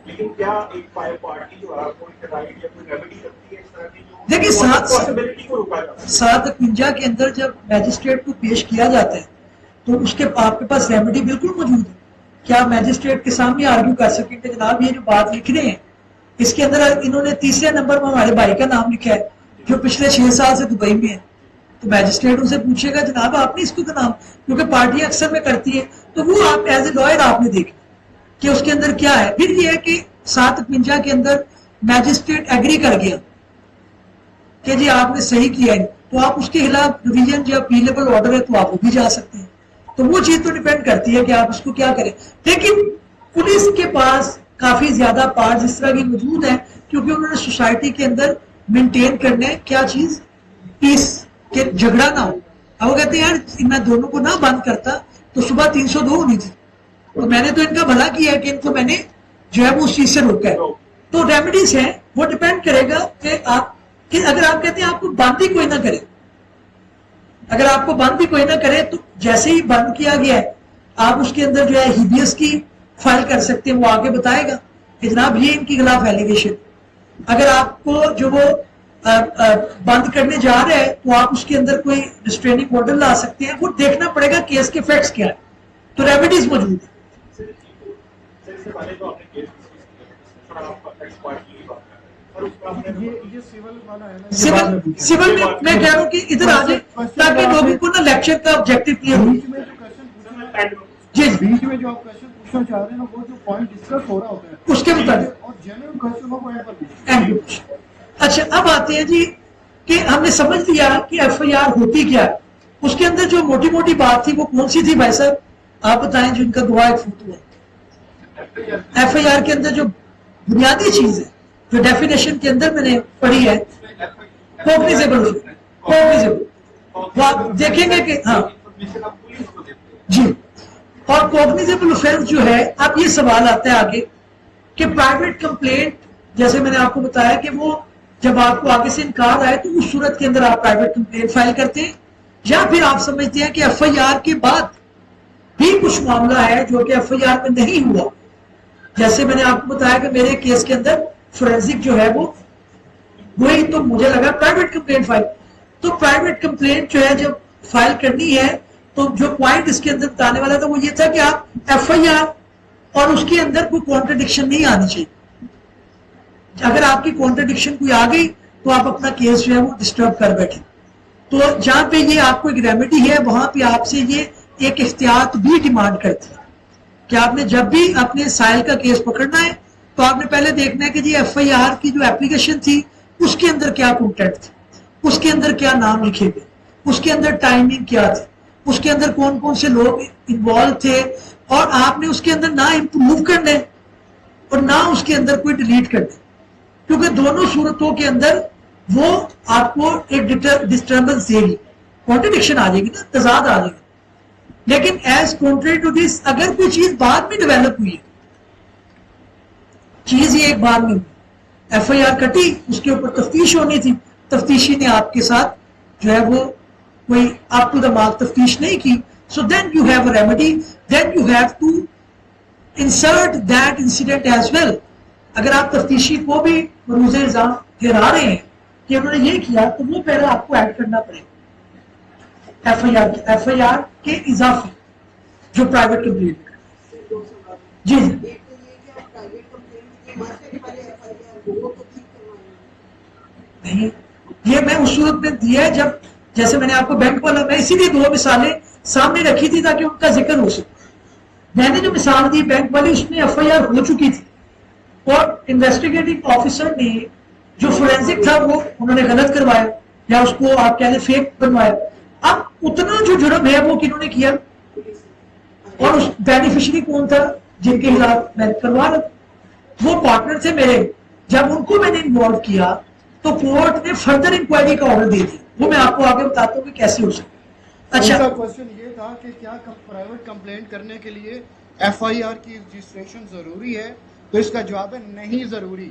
لیکن کیا ایک فائر پارٹی جو ہے کوئی رائٹ یا کوئی ریمیڈی کرتی ہے اس طرح کی جو دیکھیے پاسبلٹی کو روکا جاتا ہے؟ 751 کے اندر جب میجسٹریٹ کو پیش کیا جاتا ہے تو اس کے آپ کے پاس ریمیڈی بالکل موجود ہے. کیا میجسٹریٹ کے سامنے آرگیو کر سکیں کہ جناب یہ جو بات لکھ رہے ہیں اس کے اندر انہوں نے تیسرے نمبر پر ہمارے بھائی کا نام لکھا ہے جو پچھلے 6 سال سے دبئی میں ہے, تو میجسٹریٹ ان سے پوچھے گا جناب آپ نے اس کو نام, کیونکہ پارٹیاں اکثر میں کرتی ہے, تو وہ آپ ایز اے لائر آپ نے دیکھا کہ اس کے اندر کیا ہے. پھر یہ ہے کہ 751 کے اندر میجسٹریٹ ایگری کر گیا کہ جی آپ نے صحیح کیا ہے, تو آپ اس کے خلاف ریویژن یا اپیلیبل آرڈر ہے تو آپ وہ بھی جا سکتے ہیں. تو وہ چیز تو ڈیپینڈ کرتی ہے کہ آپ اس کو کیا کریں. لیکن پولیس کے پاس کافی زیادہ پارٹس اس طرح کی موجود ہیں کیونکہ انہوں نے سوسائٹی کے اندر مینٹین کرنے کیا چیز پیس کہ جھگڑا نہ ہو. اب وہ کہتے ہیں یار میں دونوں کو نہ بند کرتا تو صبح 302 ہونی تھی, تو میں نے تو ان کا بھلا کیا ہے کہ ان کو میں نے جو ہے وہ اس چیز سے روکا ہے. تو ریمیڈیز ہیں وہ ڈیپینڈ کرے گا کہ اگر آپ کہتے ہیں آپ کو بند ہی کوئی نہ کرے, اگر آپ کو بند ہی کوئی نہ کرے تو جیسے ہی بند کیا گیا ہے آپ اس کے اندر جو ہے ہیبیس کی فائل کر سکتے ہیں, وہ آگے بتائے گا کہ جناب یہ ان کے خلاف ایلیگیشن. اگر آپ کو جو وہ بند کرنے جا رہے ہیں تو آپ اس کے اندر کوئی ریسٹریننگ آرڈر لا سکتے ہیں, وہ دیکھنا پڑے گا کیس کے فیکٹس کیا ہے. تو ریمیڈیز موجود ہیں. سول میں کہہ رہا ہوں کہ ادھر آ جائے تاکہ لوگوں کو نا لیکچر کا آبجیکٹو کلیئر ہو. جی بیچ میں جو آپ کوشچن پوچھنا چاہ رہے ہیں وہ جو پوائنٹ ڈسکس ہو رہا ہوتا ہے اس کے مطابق اور جنرل کوشچنوں کو ایڈ کر دیں. اچھا اب آتے ہیں جی کہ ہم نے سمجھ لیا کہ ایف آئی آر ہوتی کیا ہے. اس کے اندر جو موٹی موٹی بات تھی وہ کون سی تھی بھائی صاحب آپ بتائیں جو ان کا گواہ ایک فوٹو ہے. ایف آئی آر کے اندر جو بنیادی چیز ہے جو ڈیفینیشن کے اندر میں نے پڑھی ہے کوگنیزیبل, وہ آپ دیکھیں گے کہ ہاں جی. اور کوگنیزیبل افینس جو ہے اب یہ سوال آتا ہے آگے کہ پرائیویٹ کمپلینٹ, جیسے میں نے آپ کو بتایا کہ وہ جب آپ کو آگے سے انکار آئے تو اس صورت کے اندر آپ پرائیویٹ کمپلینٹ فائل کرتے ہیں, یا پھر آپ سمجھتے ہیں کہ ایف آئی آر کے بعد بھی کچھ معاملہ ہے جو کہ ایف آئی آر میں نہیں ہوا. جیسے میں نے آپ کو بتایا کہ میرے کیس کے اندر فورینسک جو ہے وہ وہی, تو مجھے لگا پرائیویٹ کمپلینٹ فائل. تو پرائیویٹ کمپلینٹ جو ہے جب فائل کرنی ہے تو جو پوائنٹ اس کے اندر بتانے والا تھا وہ یہ تھا کہ آپ ایف آئی آر اور اس کے اندر کوئی کانٹرڈکشن نہیں آنی چاہیے. اگر آپ کی کانٹرڈکشن کوئی آ گئی تو آپ اپنا کیس جو ہے وہ ڈسٹرب کر بیٹھے. تو جہاں پہ یہ آپ کو ایک ریمیڈی ہے وہاں پہ آپ سے یہ ایک احتیاط بھی ڈیمانڈ کرتی ہے کہ آپ نے جب بھی اپنے سائل کا کیس پکڑنا ہے تو آپ نے پہلے دیکھنا ہے کہ جی ایف آئی آر کی جو اپلیکیشن تھی اس کے اندر کیا کنٹینٹ تھی, اس کے اندر کیا نام لکھے گئے, اس کے اندر ٹائمنگ کیا تھی, اس کے اندر کون کون سے لوگ انوالو تھے, اور آپ نے اس کے اندر نہ امپروو کرنے اور نہ اس کے اندر کوئی ڈیلیٹ کرنے, کیونکہ دونوں صورتوں کے اندر وہ آپ کو ایک ڈسٹربنس دے گی, کانٹرڈکشن آ جائے گی نا, تضاد آ جائے گا. لیکن ایز کنٹری ٹو دس اگر کوئی چیز بعد میں ڈیولپ ہوئی ہے, چیز یہ ایک بار میں ہوئی, ایف آئی آر کٹی, اس کے اوپر تفتیش ہونی تھی, تفتیشی نے آپ کے ساتھ جو ہے وہ کوئی آپ کو دماغ تفتیش نہیں کی, so then you have a remedy, then you have to insert that incident as well. اگر آپ تفتیشی کو بھی مروز الزام گرا رہے ہیں کہ انہوں نے یہ کیا تو وہ پہلے آپ کو ایڈ کرنا پڑے گا ایف آئی آر کے اضافی جو پرائیویٹ کمپلینٹ کا. جی جی نہیں, یہ میں اس صورت میں دیا ہے جب جیسے میں نے آپ کو بینک والا, میں اسی لیے 2 مثالیں سامنے رکھی تھی تاکہ ان کا ذکر ہو سکے. میں نے جو مثال دی بینک والی اس میں ایف آئی آر ہو چکی تھی اور انویسٹیگیٹنگ آفیسر نے جو فورینسک تھا وہ انہوں نے غلط کروایا یا اس کو آپ کہہ لیں فیک بنوایا. اب اتنا جو جرم ہے وہ کنہوں نے کیا, اور اس بینیفیشری کون تھا جن کے خلاف میں کروا رہا تھا, وہ پارٹنر تھے میرے. جب ان کو میں نے انوالو کیا تو کورٹ نے فردر انکوائری کا آرڈر دے دیا, وہ میں آپ کو آگے بتاتا ہوں کہ کیسے ہو سکتا. اچھا کوشچن یہ تھا کہ کیا پرائیویٹ کمپلینٹ کرنے کے لیے ایف آئی آر کی رجسٹریشن ضروری ہے, تو اس کا جواب ہے نہیں ضروری.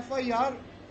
FIR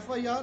FIR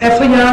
FIR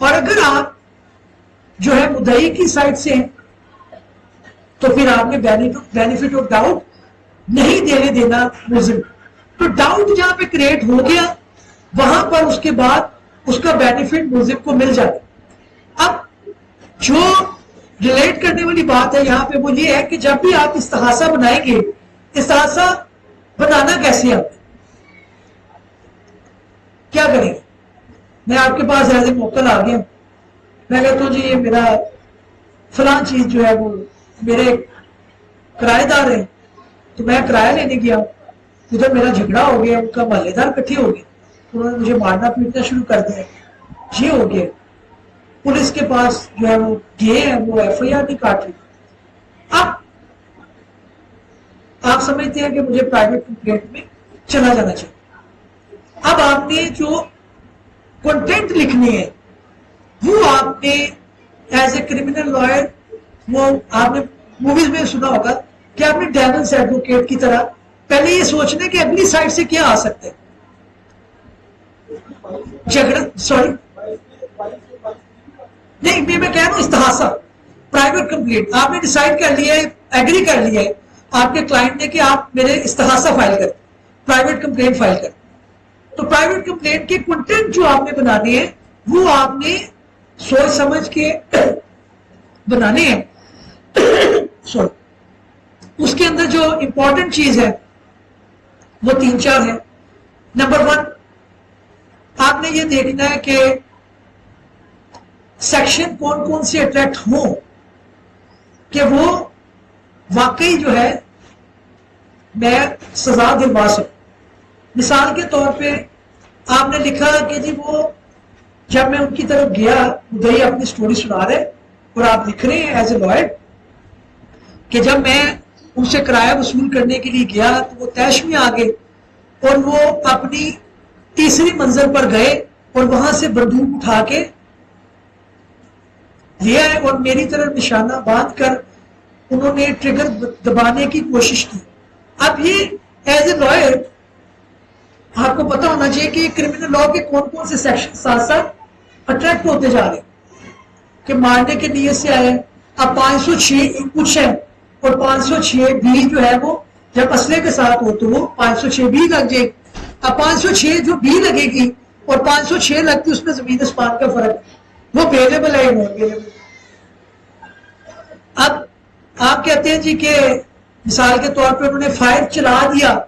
اور اگر آپ جو ہے مدعی کی سائڈ سے ہیں تو پھر آپ نے بینیفٹ آف ڈاؤٹ نہیں دینے دینا ملزم. تو ڈاؤٹ جہاں پہ کریٹ ہو گیا وہاں پر اس کے بعد اس کا بینیفٹ ملزم کو مل جاتا. اب جو ریلیٹ کرنے والی بات ہے یہاں پہ وہ یہ ہے کہ جب بھی آپ استحاثہ بنائیں گے, استحاثہ بنانا کیسے آپ کیا کریں گے؟ میں آپ کے پاس ایز اے موکل آ گیا ہوں, میں کہتا ہوں جی یہ میرا فلاں چیز جو ہے وہ میرے کرایہ دار ہیں, تو میں کرایہ لینے گیا ہوں, ادھر میرا جھگڑا ہو گیا, ان کا محلے دار کٹھے ہو گئے, انہوں نے مجھے مارنا پیٹنا شروع کر دیا, یہ ہو گیا. پولیس کے پاس جو ہے وہ گئے ہیں, وہ ایف آئی آر نہیں کاٹ رہی. اب آپ سمجھتے ہیں کہ مجھے پرائیویٹ کمپلینٹ میں چلا جانا چاہیے. اب آپ نے جو کنٹینٹ لکھنے ہیں وہ آپ نے ایز اے کرمنل لائر, وہ آپ نے موویز میں سنا ہوگا کہ آپ نے ڈیولس ایڈوکیٹ کی طرح پہلے یہ سوچنے کہ اگلی سائڈ سے کیا آ سکتا ہے. جھگڑا سوری نہیں, میں کہہ رہا ہوں استحاثہ پرائیویٹ کمپلینٹ آپ نے ڈیسائیڈ کر لیا ہے, ایگری کر لیا ہے آپ کے کلائنٹ نے کہ آپ میرے استحاثہ فائل کریں, پرائیویٹ کمپلینٹ فائل کریں. تو پرائیویٹ کمپلینٹ کے کنٹینٹ جو آپ نے بنانے ہیں وہ آپ نے سوچ سمجھ کے بنانے ہیں. سوری, اس کے اندر جو امپورٹنٹ چیز ہے وہ 3-4 ہے. نمبر 1, آپ نے یہ دیکھنا ہے کہ سیکشن کون کون سے اٹریکٹ ہوں کہ وہ واقعی جو ہے میں سزا دلوا سکوں. مثال کے طور پہ آپ نے لکھا کہ جی وہ جب میں ان کی طرف گیا, مدعی اپنی سٹوری سنا رہے اور آپ لکھ رہے ہیں ایز اے لائر کہ جب میں ان سے کرایہ وصول کرنے کے لیے گیا تو وہ طیش میں آ گئے اور وہ اپنی تیسری منزل پر گئے اور وہاں سے بندوق اٹھا کے لیا ہے اور میری طرف نشانہ باندھ کر انہوں نے ٹریگر دبانے کی کوشش کی. اب یہ ایز اے لائر آپ کو پتا ہونا چاہیے کہ کرمنل لا کے کون کون سے سیکشن ساتھ ساتھ اٹریکٹ ہوتے جا رہے ہیں کہ مارنے کے نیت سے آئے. اب 506 کچھ ہے اور 506 بھی جو ہے وہ جب اسلحے کے ساتھ ہو تو وہ 506 بھی لگ جائے. اب 506 جو بھی لگے گی اور 506 لگتی اس میں زمین آسمان کا فرق ہے, وہ اویلیبل ہے نان اویلیبل. اب آپ کہتے ہیں جی کہ مثال کے طور پہ انہوں نے فائر چلا دیا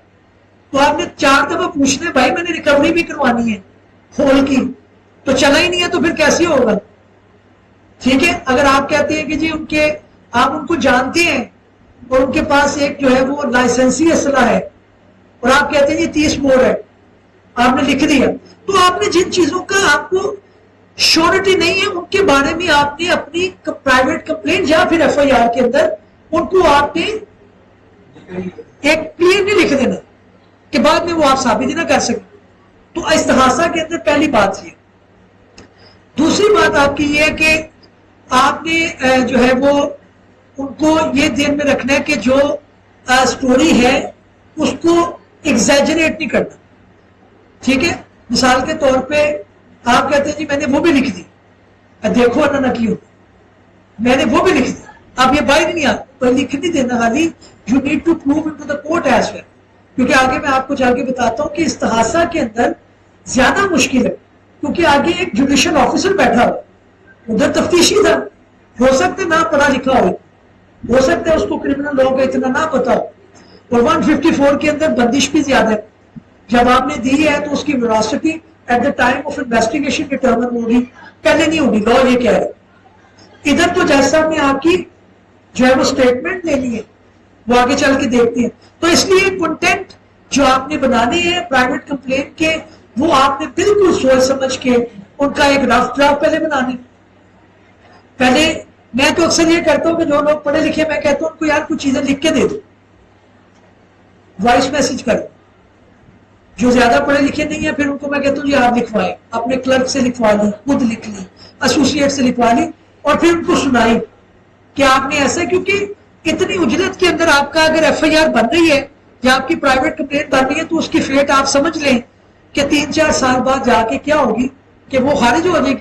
تو آپ نے 4 دفعہ پوچھنا بھائی میں نے ریکوری بھی کروانی ہے ہول کی, تو چلا ہی نہیں ہے تو پھر کیسے ہوگا؟ ٹھیک ہے. اگر آپ کہتے ہیں کہ جی آپ ان کو جانتے ہیں اور ان کے پاس ایک جو ہے وہ لائسنسی اسلحہ ہے اور آپ کہتے ہیں جی 30 بور ہے, آپ نے لکھ دیا, تو آپ نے جن چیزوں کا آپ کو شیورٹی نہیں ہے ان کے بارے میں آپ نے اپنی پرائیویٹ کمپلینٹ یا پھر ایف آئی آر کے اندر ان کو آپ نے ایک کلیئرلی لکھ دینا کہ بعد میں وہ آپ ثابت ہی نہ کر سکیں. تو استحاثہ کے اندر پہلی بات یہ. دوسری بات آپ کی یہ ہے کہ آپ نے جو ہے وہ ان کو یہ دھیان میں رکھنا ہے کہ جو سٹوری ہے اس کو ایگزیجریٹ نہیں کرنا. ٹھیک ہے. مثال کے طور پہ آپ کہتے ہیں جی میں نے وہ بھی لکھ دی, دیکھو نہ کیوں میں نے وہ بھی لکھ دی, آپ یہ باہر نہیں آتے لکھ نہیں دینا, خالی you need to prove in to the court as well. کیونکہ آگے میں آپ کو جا کے بتاتا ہوں کہ استحاثہ کے اندر زیادہ مشکل ہے کیونکہ آگے ایک جوڈیشل آفیسر بیٹھا ہو, ادھر تفتیشی تھا, ہو سکتا ہے نہ پڑھا لکھا ہو سکتا ہے اس کو کرمنل لا کا اتنا نہ پتا ہو, اور 154 کے اندر بندش بھی زیادہ ہے. جب آپ نے دی ہے تو اس کی veracity at the time of investigation determine ہوگی, پہلے نہیں ہوگی. لا یہ کہہ رہے ادھر تو جیسا میں آپ کی جو ہے وہ اسٹیٹمنٹ لینی ہے وہ آگے چل کے دیکھتے ہیں. تو اس لیے کنٹینٹ جو آپ نے بنانے ہیں پرائیویٹ کمپلینٹ کے وہ آپ نے بالکل سوچ سمجھ کے ان کا ایک رف ڈرافٹ پہلے بنانے. پہلے میں تو اکثر یہ کرتا ہوں کہ جو لوگ پڑھے لکھے میں کہتا ہوں ان کو یار کچھ چیزیں لکھ کے دے دو, وائس میسج کرو. جو زیادہ پڑھے لکھے نہیں ہیں پھر ان کو میں کہتا ہوں جی آپ لکھوائیں, اپنے کلرک سے لکھوا لی, خود لکھ لی, ایسوسیٹ سے لکھوا لی اور پھر ان کو سنائی کہ آپ نے ایسا. کیونکہ اتنی اجلت کے اندر آپ کا اگر ایف آئی آر بن رہی ہے یا آپ کی پرائیویٹ کمپلینٹ بن رہی ہے تو اس کی فیٹ آپ سمجھ لیں کہ 3-4 سال بعد جا کے کیا ہوگی کہ وہ خارج ہو جائے گی.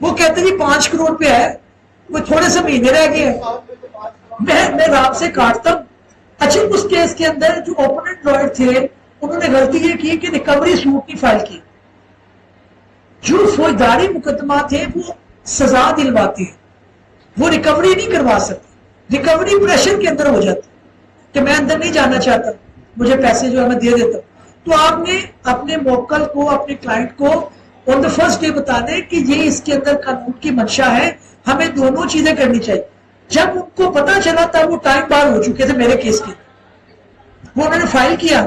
وہ کہتے جی 5 کروڑ پہ ہے, وہ تھوڑے سے مہینے رہ گئے ہیں, میں رات سے کاٹتا ہوں. اچھا اس کیس کے اندر جو اوپوننٹ لائر تھے انہوں نے غلطی یہ کی کہ ریکوری سوٹ نہیں فائل کی. جو فوجداری مقدمات ہیں وہ سزا دلواتے ہیں, وہ ریکوری نہیں کروا سکتے. ریکوری پریشر کے اندر ہو جاتی کہ میں اندر نہیں جانا چاہتا, مجھے پیسے جو ہے میں دے دیتا ہوں. تو آپ نے اپنے موکل کو, اپنے کلائنٹ کو آن دا فرسٹ ڈے بتا دیں کہ یہ اس کے اندر قانون کی منشا ہے, ہمیں دونوں چیزیں کرنی چاہیے. جب ان کو پتا چلا تب وہ ٹائم بار ہو چکے تھے میرے کیس کے, وہ انہوں نے فائل کیا,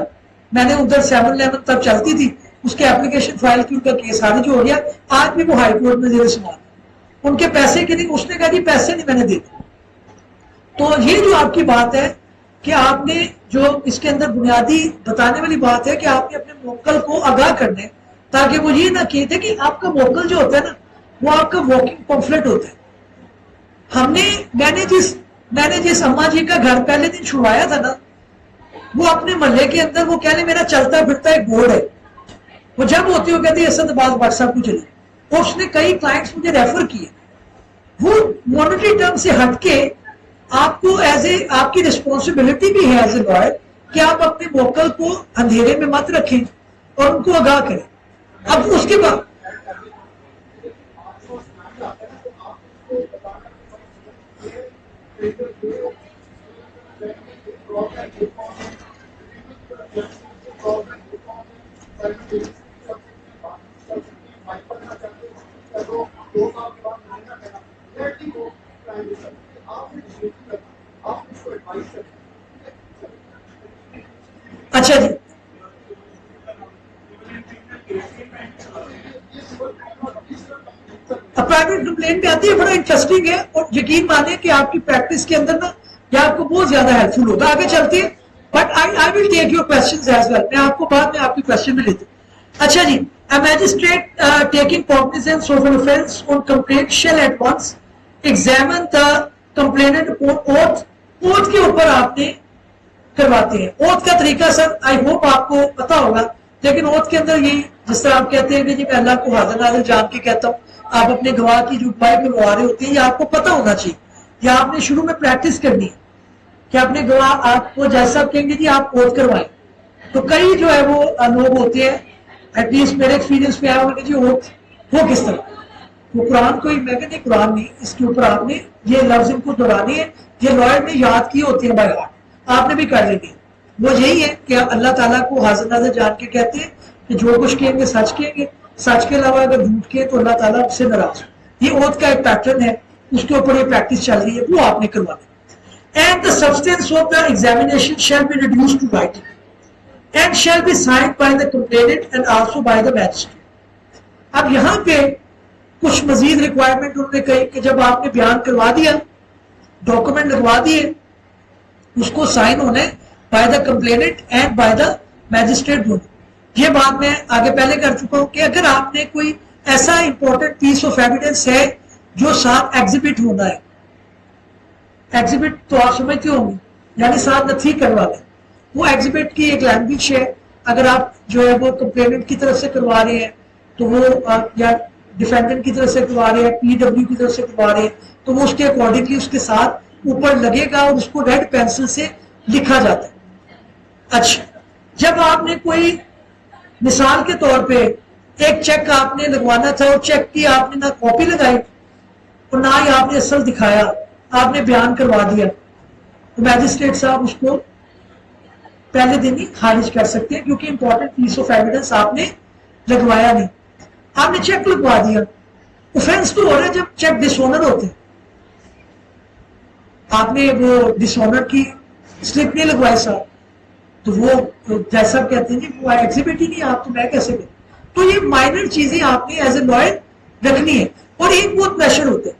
میں نے ادھر 711 تب چلتی تھی, اس کے اپلیکیشن فائل کی, ان کا کیس خارج ہو گیا. آج بھی وہ ہائی کورٹ میں زیر سماعت, ان کے پیسے کے لیے اس نے کہا جی پیسے نہیں میں نے دیے. تو یہ جو آپ کی بات ہے کہ آپ نے جو اس کے اندر بنیادی بتانے والی بات ہے کہ آپ نے اپنے موکل کو آگاہ کرنے, تاکہ وہ یہ نہ کہتے کہ آپ کا موکل جو ہوتا ہے نا وہ آپ کا واکنگ پمفلٹ ہوتا ہے. میں نے جس اما جی کا گھر پہلے دن چھڑوایا تھا نا, وہ اپنے محلے کے اندر وہ کہہ لیں میرا چلتا پھرتا ایک بورڈ ہے, وہ جب ہوتی وہ کہتی ہے اسد آباد واٹس ایپ کو چلے. اور اس نے کئی کلائنٹس مجھے ریفر کیے. وہ مانیٹری ٹرم سے ہٹ کے آپ کو ایز اے آپ کی رسپانسبلٹی بھی ہے ایز اے لائر کہ آپ اپنے موکل کو اندھیرے میں مت رکھیں اور ان کو آگاہ کریں. اب اس کے بعد اچھا جی, پرائیویٹ کمپلین پہ آتی ہے, بڑا انٹرسٹنگ ہے, اور یقین مانیں کہ آپ کی پریکٹس کے اندر نا یہ آپ کو بہت زیادہ ہیلپ فل ہوگا. آگے چلتے ہیں, but I will take your questions as well, میں آپ کو بعد میں آپ کی کوسچن میں لیتا ہوں. اچھا جی, a magistrate taking cognizance of an offence on complaint shall at once examine the complainant upon oath. oath کے اوپر آپ نے کرواتے ہیں. oath کا طریقہ سر آئی ہوپ آپ کو پتا ہوگا, لیکن oath کے اندر یہ جس طرح آپ کہتے ہیں کہ جی میں اللہ کو حاضر ناظر جان کے کہتا ہوں, آپ اپنے گواہ کی جو گواہی کروا رہے ہوتے ہیں یہ آپ کو پتا ہونا چاہیے, یا آپ نے شروع میں پریکٹس کرنی ہے کہ اپنے گواہ آپ کو جیسا کہیں گے جی آپ oath کروائیں. تو کئی جو ہے وہ لوگ ہوتے ہیں, ایٹ لیسٹ میرے ایکسپیرینس میں آیا ہوگا کہ جی oath ہو کس طرح. وہ قرآن کو ہی میں کہ نہیں قرآن نہیں, اس کے اوپر آپ نے یہ لفظ ان کو دہرانی ہے, یہ لائر نے یاد کیے ہوتے ہیں بائی ہارٹ, آپ نے بھی کر لینی ہے. وہ یہی ہے کہ اللہ تعالیٰ کو حاضر ناظر جان کے کہتے ہیں کہ جو کچھ کہیں گے سچ کہیں گے, سچ کے علاوہ اگر جھوٹ کہیں تو اللہ تعالیٰ اس سے ناراض. یہ oath کا ایک پیٹرن ہے, اس کے اوپر یہ پریکٹس چل رہی ہے, وہ آپ نے کروانا. And the substance of the examination shall be reduced to writing and shall be signed by the complainant and also by the magistrate. اب یہاں پہ کچھ مزید ریکوائرمنٹ انہوں نے کہی کہ جب آپ نے بیان کروا دیا, ڈاکومنٹ لگوا دیے, اس کو سائن ہونے by the complainant and by the magistrate دونوں. یہ بات میں آگے پہلے کر چکا ہوں کہ اگر آپ نے کوئی ایسا امپورٹنٹ پیس آف ایویڈنس ہے جو ساتھ ایگزیبٹ ہونا ہے, ایگزیبٹ تو آپ سمجھتے ہوں گے یعنی ساتھ نتھی کروا دیں, وہ ایگزیبٹ کی ایک لینگویج ہے. اگر آپ جو ہے وہ کمپلیننٹ کی طرف سے کروا رہے ہیں تو وہ یا ڈیفینڈنٹ کی طرف سے کروا رہے ہیں, پی ڈبلیو کی طرف سے کروا رہے ہیں, تو وہ اس کے اکارڈنگلی اس کے ساتھ اوپر لگے گا اور اس کو ریڈ پینسل سے لکھا جاتا ہے. اچھا, جب آپ نے کوئی مثال کے طور پہ ایک چیک آپ نے لگوانا تھا اور چیک کی آپ نے نہ کاپی لگائی اور نہ ہی آپ نے اصل دکھایا, آپ نے بیان کروا دیا, تو میجسٹریٹ صاحب اس کو پہلے دن ہی خارج کر سکتے ہیں کیونکہ امپورٹنٹ پیس آف ایویڈنس آپ نے لگوایا نہیں. آپ نے چیک لگوا دیا, اوفینس تو ہو رہا ہے جب چیک ڈس آنر ہوتے ہیں. آپ نے وہ ڈس آنر کی سلپ نہیں لگوائی صاحب, تو وہ جیسا کہتے ہیں جی وہ ایگزیبٹ ہی نہیں, آپ تو میں کیسے کروں. تو یہ مائنر چیزیں آپ نے ایز اے لائر رکھنی ہے. اور ایک بہت پریشر ہوتا ہے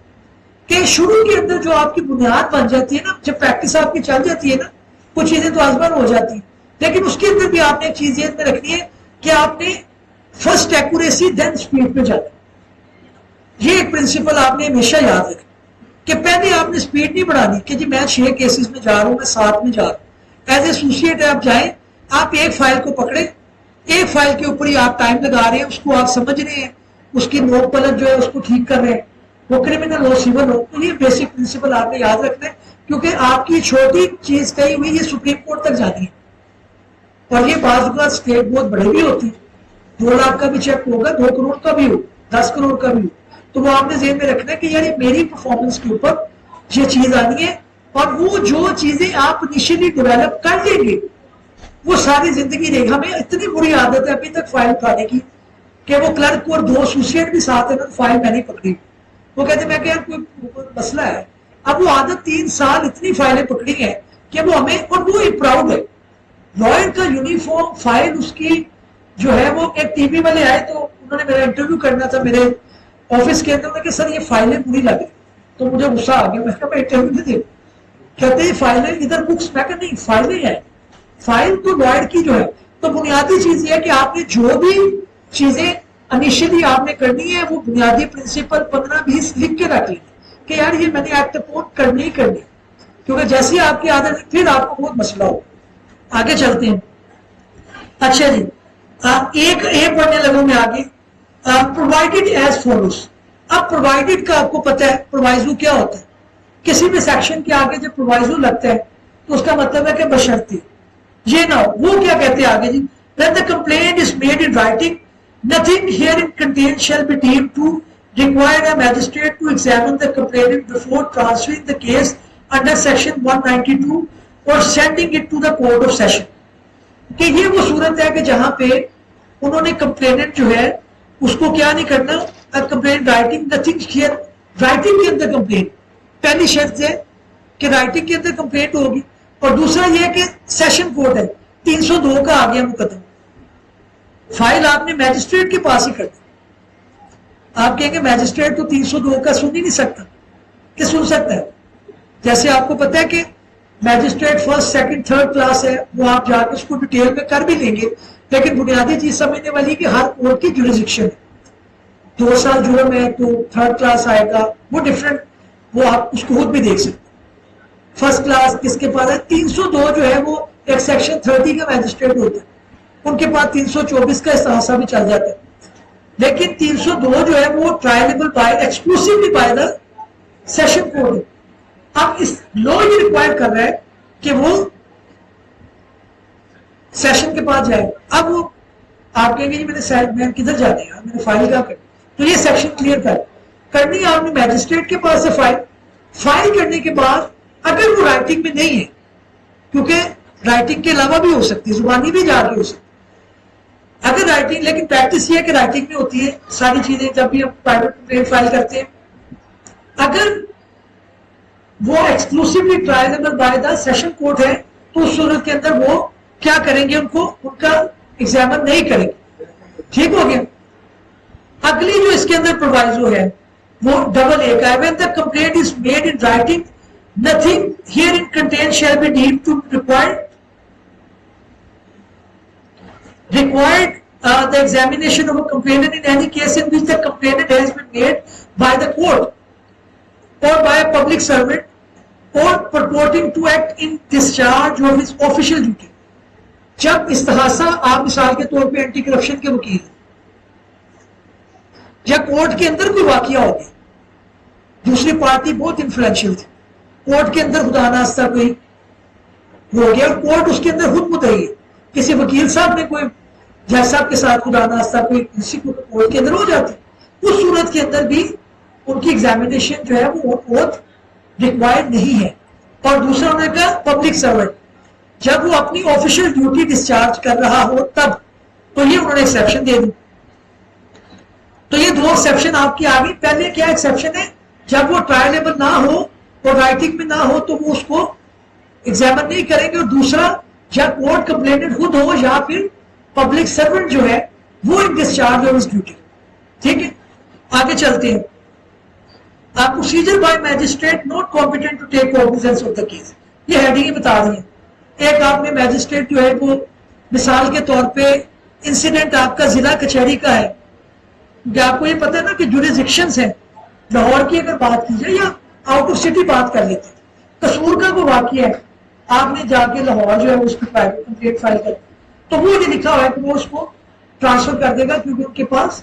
کہ شروع کے اندر جو آپ کی بنیاد بن جاتی ہے نا, جب پریکٹس آپ کی چل جاتی ہے نا, کچھ چیزیں تو آسمان ہو جاتی ہیں, لیکن اس کے اندر بھی آپ نے ایک چیز میں رکھنی ہے کہ آپ نے فرسٹ ایکوریسی دین سپیڈ پہ جانا. یہ ایک پرنسپل آپ نے ہمیشہ یاد رکھنا کہ پہلے آپ نے سپیڈ نہیں بڑھانی کہ جی میں 6 کیسز میں جا رہا ہوں, میں 7 میں جا رہا ہوں. ایز اے ایسوسیٹ آپ جائیں, آپ ایک فائل کو پکڑیں, ایک فائل کے اوپر ہی آپ ٹائم لگا رہے ہیں, اس کو آپ سمجھ رہے ہیں, اس کی نوک پلک جو ہے اس کو ٹھیک کر رہے ہیں، وہ کرمنل ہو سول ہو. تو یہ بیسک پرنسپل آپ نے یاد رکھنا ہے، کیونکہ آپ کی چھوٹی چیز کہی ہوئی یہ سپریم کورٹ تک جاتی ہے. اور یہ بعض اوقات اسٹیٹ بہت بڑے بھی ہوتی ہیں، 2 لاکھ کا بھی چیک ہوگا، 2 کروڑ کا بھی ہو، 10 کروڑ کا بھی ہو. تو وہ آپ نے ذہن میں رکھنا ہے کہ یار یہ میری پرفارمنس کے اوپر یہ چیز آنی ہے. اور وہ جو چیزیں آپ انیشلی ڈیولپ کر لیں گے وہ ساری زندگی رہے گی. ہمیں اتنی بری عادت ہے ابھی تک فائل اٹھانے کی کہ وہ کلرک اور 2 ایسوسیٹ بھی ساتھ ہیں نا، فائل میں نہیں پکڑی. وہ کہتے ہیں میں کہ یار کوئی مسئلہ ہے. اب وہ عادت 3 سال اتنی فائلیں پکڑی ہیں کہ وہ ہمیں، اور وہ پراؤڈ ہے لائر کا یونیفارم فائل اس کی جو ہے. وہ ایک ٹی وی والے آئے تو انہوں نے میرا انٹرویو کرنا تھا میرے آفس کے اندر کہ سر یہ فائلیں پوری لگی. تو مجھے غصہ آ گیا، میں کہا میں انٹرویو نہیں دے. کہتے ہیں فائلیں ادھر بکس، میں کہا نہیں فائلیں ہیں. فائل تو لائر کی جو ہے. تو بنیادی چیز یہ ہے کہ آپ نے جو بھی چیزیں انیشلی آپ نے کرنی ہے وہ بنیادی پرنسپل 15-20 لکھ کے رکھ لیں کہ یار یہ میں نے ایکٹ اپون کرنی ہی کرنی، کیونکہ جیسی آپ کی عادت پھر آپ کو بہت مسئلہ ہو. آگے چلتے ہیں. اچھا جی، ایک پڑھنے لگوں میں آگے. Provided as follows. اب پرووائڈیڈ کا آپ کو پتہ ہے پرووائزو کیا ہوتا ہے. کسی بھی سیکشن کے آگے جب پرووائزو لگتا ہے تو اس کا مطلب ہے کہ بشرطی یہ نہ ہو. وہ کیا کہتے ہیں آگے جی، when the complaint is made in writing, nothing herein contained shall be deemed to require a magistrate to examine the complainant before transferring the case under section 192 or sending it to the court of session. کہ یہ وہ صورت ہے کہ جہاں پہ انہوں نے کمپلیننٹ جو ہے اس کو کیا نہیں کرنا، complaint writing nothing here, writing کے اندر کمپلینٹ. پہلی شرط ہے کہ رائٹنگ کے اندر کمپلینٹ ہوگی. اور دوسرا یہ کہ سیشن کورٹ ہے 302 کا آ گیا مقدمہ. فائل آپ نے میجسٹریٹ کے پاس ہی کرنا. آپ کہیں گے میجسٹریٹ تو 302 کا سن ہی نہیں سکتا. کہ سن سکتا ہے؟ جیسے آپ کو پتا ہے کہ magistrate first second third class ہے، وہ آپ جا کے اس کو ڈیٹیل میں کر بھی لیں گے، لیکن بنیادی چیز سمجھنے والی کہ ہر کورٹ کی جوریسڈکشن ہے. 2 سال جرم ہے تو تھرڈ کلاس آئے گا، وہ ڈفرینٹ، وہ آپ اس کو خود بھی دیکھ سکتے. فرسٹ کلاس کس کے پاس ہے؟ 302 جو ہے وہ ایک سیکشن 30 کا میجسٹریٹ ہوتا ہے، ان کے پاس 324 کا استحاصہ بھی چل جاتا ہے. لیکن 302 جو ہے وہ triable by exclusively by the session court ہے. اب اس لو یہ ریکوائر کر رہا ہے کہ وہ سیشن کے پاس جائے. اب وہ آپ کہیں گے جی میں کدھر جانے ہیں، میں نے فائل کیا کرنی. تو یہ سیکشن کلیئر کرنی ہے آپ نے میجسٹریٹ کے پاس سے فائل کرنے کے بعد. اگر وہ رائٹنگ میں نہیں ہے، کیونکہ رائٹنگ کے علاوہ بھی ہو سکتی ہے، زبانی بھی جا کے ہو سکتی ہے. اگر رائٹنگ، لیکن پریکٹس یہ ہے کہ رائٹنگ میں ہوتی ہے ساری چیزیں جب بھی ہم پرائیویٹ کمپلینٹ فائل کرتے ہیں. اگر وہ exclusively triable by the session court ہے تو اس صورت کے اندر وہ کیا کریں گے، ان کا ایگزامن نہیں کریں گے. ٹھیک ہو گیا. اگلی جو اس کے اندر پرووائزو ہے وہ ڈبل اے کا ہے. when the complaint is made in writing, nothing herein contained shall be deemed to required the examination of a complainant in any case in which the complainant has been made by the court or by a public servant or purporting to act in discharge of his official duty. جب استحاصہ آپ مثال کے طور پہ anti corruption کے وکیل یا court کے اندر کوئی واقعہ ہو گیا، دوسری پارٹی بہت انفلوئنشل تھی، کورٹ کے اندر خدا ناستہ کوئی ہو گیا اور کورٹ اس کے اندر خود مدعی ہے، کسی وکیل صاحب نے کوئی جج صاحب کے ساتھ خدا ناستہ کوئی کسی کو کورٹ کے اندر ہو جاتی، اس صورت کے اندر بھی ان کی ایگزامینیشن جو ہے وہ بہت ریکوائرڈ نہیں ہے. اور دوسرا انہوں نے کہا پبلک سرونٹ، جب وہ اپنی آفیشیل ڈیوٹی ڈسچارج کر رہا ہو تب، تو یہ انہوں نے ایکسیپشن دے دی. تو یہ 2 ایکسیپشن آپ کی آ گئی. پہلے کیا ایکسیپشن ہے؟ جب وہ ٹرائلیبل نہ ہو اور رائٹنگ میں نہ ہو تو وہ اس کو ایگزامن نہیں کریں گے. اور دوسرا جب کورٹ کمپلینٹ خود ہو یا پھر پبلک سرونٹ جو ہے وہ in discharge of his duty. ٹھیک ہے، آگے چلتے ہیں. Procedure by magistrate not competent to take cognizance of the case, یہ ہیڈنگ بتا دی ہے. ایک آپ نے میجسٹریٹ جو ہے وہ مثال کے طور پہ انسیڈنٹ آپ کا ضلع کچہری کا ہے، کہ آپ کو یہ پتہ ہے نا کہ جوریسڈکشنز ہیں. لاہور کی اگر بات کی جائے یا آؤٹ آف سٹی بات کر لیتے ہیں، قصور کا کوئی واقعہ ہے، آپ نے جا کے لاہور جو ہے اس کی پرائیویٹ کمپلینٹ فائل کر، تو وہ یہ لکھا ہوا ہے کہ وہ اس کو ٹرانسفر کر دے گا کیونکہ ان کے پاس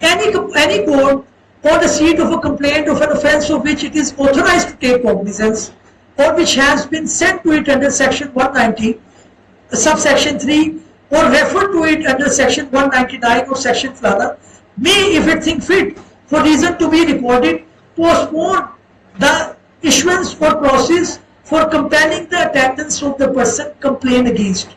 any court on the seat of a complaint of an offence of which it is authorized to take cognizance or which has been sent to it under section 190 subsection 3 or referred to it under section 199 or section flana may, if it think fit for reason to be recorded, postpone the issuance or process for compelling the attendance of the person complained against।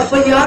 FIR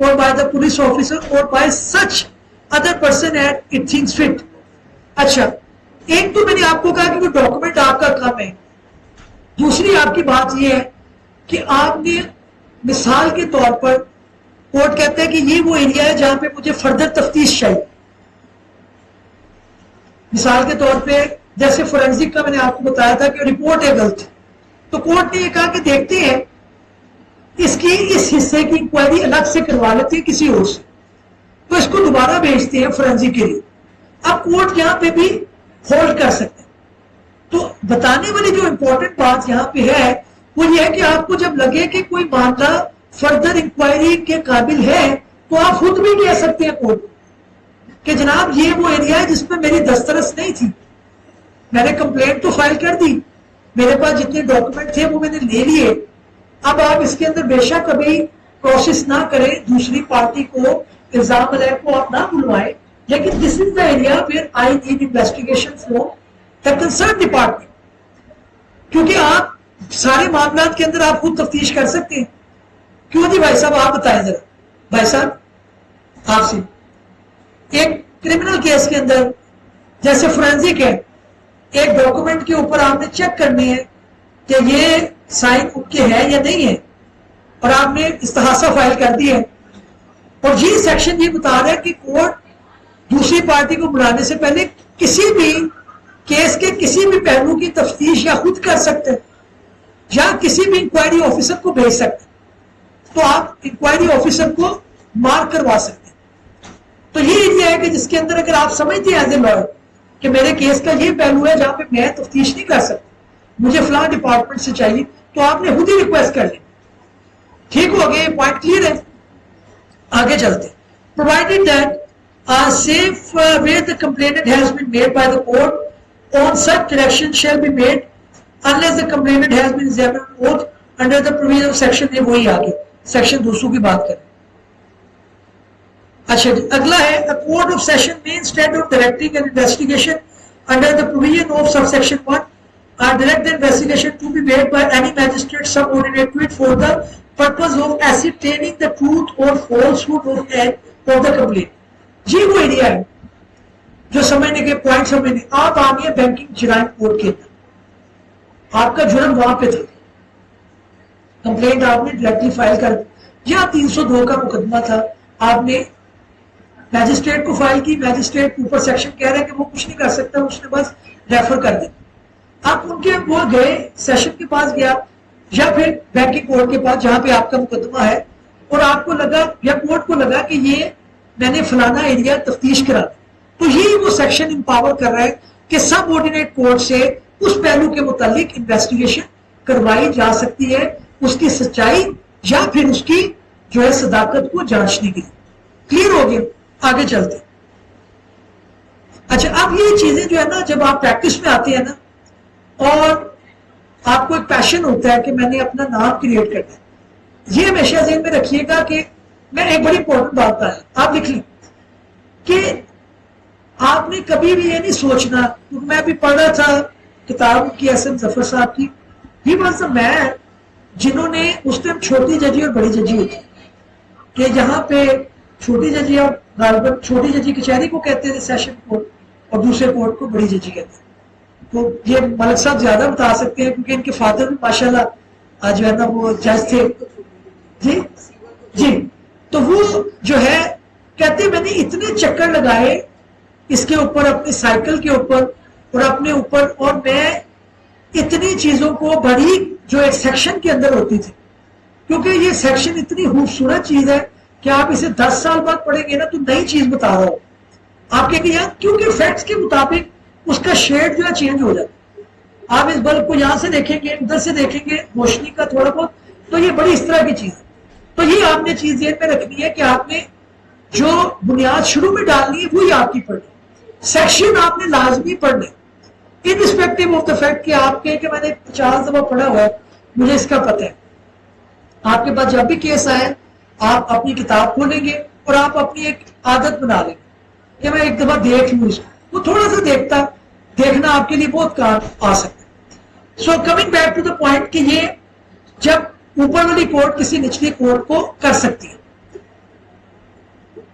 or by the police officer or by such other person as it thinks fit. اچھا ایک تو میں نے آپ کو کہا کہ وہ ڈاکومنٹ آپ کا کم ہے, دوسری آپ کی بات یہ ہے کہ آپ نے مثال کے طور پر کورٹ کہتا ہے کہ یہ وہ ایریا ہے جہاں پہ مجھے فردر تفتیش چاہیے. مثال کے طور پہ جیسے فورینسک کا میں نے آپ کو بتایا تھا کہ رپورٹ ہے غلط, تو کورٹ نے یہ کہا کہ دیکھتے ہیں اس کی اس حصے کی انکوائری الگ سے کروا لیتے ہیں کسی اور سے, تو اس کو دوبارہ بھیجتے ہیں فورینسک کے لیے. اب کورٹ یہاں پہ بھی ہولڈ کر سکتے ہیں. تو بتانے والی جو امپورٹنٹ بات یہاں پہ ہے وہ یہ ہے کہ آپ کو جب لگے کہ کوئی معاملہ فردر انکوائری کے قابل ہے تو آپ خود بھی کہہ سکتے ہیں کورٹ کہ جناب یہ وہ ایریا ہے جس میں میری دسترس نہیں تھی, میں نے کمپلینٹ تو فائل کر دی, میرے پاس جتنے ڈاکومنٹ تھے وہ میں نے لے لیے, اب آپ اس کے اندر بے شک کبھی پروسیس نہ کریں, دوسری پارٹی کو الزام علیہ کو آپ نہ بلوائیں, لیکن this is the area where I need investigation from the concern department, کیونکہ آپ سارے معاملات کے اندر آپ خود تفتیش کر سکتے ہیں. کیوں جی بھائی صاحب آپ بتائیں ذرا, بھائی صاحب آپ سے ایک کرمنل کیس کے اندر جیسے فورینسک ہے, ایک ڈاکومنٹ کے اوپر آپ نے چیک کرنی ہے کہ یہ سائن ان کے ہے یا نہیں ہے, اور آپ نے استحاصہ فائل کر دی ہے, اور یہ سیکشن یہ بتا رہا ہے کہ کورٹ دوسری پارٹی کو بلانے سے پہلے کسی بھی کیس کے کسی بھی پہلو کی تفتیش یا خود کر سکتے ہیں یا کسی بھی انکوائری آفیسر کو بھیج سکتے ہیں, تو آپ انکوائری آفیسر کو مارک کروا سکتے ہیں. تو یہ ایریا ہے کہ جس کے اندر اگر آپ سمجھتے ہیں ایز اے لائر کہ میرے کیس کا یہ پہلو ہے جہاں پہ میں تفتیش نہیں کر سکتا, مجھے فلاں ڈپارٹمنٹ سے چاہیے, تو آپ نے خود ہی ریکویسٹ کر لی. ٹھیک ہو گیا, یہ پوائنٹ کلیئر ہے. آگے چلتے ہیں. Provided that safe where the complainant has been made by the court on such direction shall be made unless the complainant has been examined on oath under the provision of section یہ وہی آگے section 200 کی بات کریں. اچھا جی اگلا ہے a court of session may instead of directing an investigation under the provision of subsection 1 or direct the investigation to be made by any magistrate subordinate to it for the purpose of ascertaining the truth or falsehood of the complaint. یہ وہ area ہے جو سمجھنے کے point سمجھنے. آپ آگے banking جرائم کورٹ کے اندر, آپ کا جرم وہاں پہ تھا, کمپلینٹ آپ نے ڈائریکٹلی فائل کر دی, یا 302 کا مقدمہ تھا, آپ نے میجسٹریٹ کو فائل کی, میجسٹریٹ اوپر سیکشن کہہ رہا ہے کہ وہ کچھ نہیں کر سکتا, اس نے بس ریفر کر دیا. آپ ان کے وہ گئے سیشن کے پاس گیا یا پھر بینکنگ کورٹ کے پاس جہاں پہ آپ کا مقدمہ ہے, اور آپ کو لگا یا کورٹ کو لگا کہ یہ میں نے فلانا ایریا تفتیش کرا, تو یہی وہ سیکشن امپاور کر رہا ہے کہ سب آرڈینیٹ کورٹ سے اس پہلو کے متعلق انویسٹیگیشن کروائی جا سکتی ہے, اس کی سچائی یا پھر اس کی جو ہے صداقت کو جانچنے کے لیے. کلیئر ہو گیا, آگے چلتے. اچھا اب یہ چیزیں جو ہے نا جب آپ پریکٹس میں آتے ہیں نا اور آپ کو ایک پیشن ہوتا ہے کہ میں نے اپنا نام کریٹ کرنا ہے, یہ ہمیشہ ذہن میں رکھیے گا کہ میں ایک بڑی امپورٹنٹ بات بتا ہے, آپ لکھ لیں کہ آپ نے کبھی بھی یہ نہیں سوچنا, کیونکہ میں ابھی پڑھ رہا تھا کتاب کی ایس ایم ظفر صاحب کی, ہی واز اے مین جنہوں نے اس ٹائم چھوٹی ججی اور بڑی ججی ہوتی کہ یہاں پہ چھوٹی ججی اور غالباً چھوٹی ججی کچہری کو کہتے تھے سیشن کورٹ, اور دوسرے کورٹ کو بڑی ججی کہتے ہیں. تو یہ ملک صاحب زیادہ بتا سکتے ہیں کیونکہ ان کے فادر بھی ماشاءاللہ آج جو ہے نا وہ جج تھے. جی جی تو وہ جو ہے کہتے میں نے اتنے چکر لگائے اس کے اوپر, اپنی سائیکل کے اوپر اور اپنے اوپر, اور میں اتنی چیزوں کو بڑی جو ایک سیکشن کے اندر ہوتی تھی, کیونکہ یہ سیکشن اتنی خوبصورت چیز ہے کہ آپ اسے 10 سال بعد پڑھیں گے نا تو نئی چیز بتا رہا ہوں آپ کہیں گے یار, کیونکہ فیکٹس کے مطابق اس کا شیڈ جو ہے چینج ہو جاتا ہے. آپ اس بلب کو یہاں سے دیکھیں گے, ادھر سے دیکھیں گے, روشنی کا تھوڑا بہت, تو یہ بڑی اس طرح کی چیز ہے. تو یہ آپ نے چیز ذہن میں رکھنی ہے کہ آپ نے جو بنیاد شروع میں ڈالنی ہے وہی آپ کی پڑھنی, سیکشن آپ نے لازمی پڑھنے انسپیکٹو آف دا فیکٹ کہ آپ کے کہ میں نے 50 دفعہ پڑھا ہوا ہے, مجھے اس کا پتہ ہے. آپ کے پاس جب بھی کیس آئے آپ اپنی کتاب کھولیں گے اور آپ اپنی ایک عادت بنا لیں گے کہ میں ایک دفعہ دیکھ لوں اس کو, وہ تھوڑا سا دیکھنا آپ کے لیے بہت کام آ سکتا ہے. So coming back to the point کہ یہ جب اوپر والی کورٹ کسی نچلی کورٹ کو کر سکتی ہے.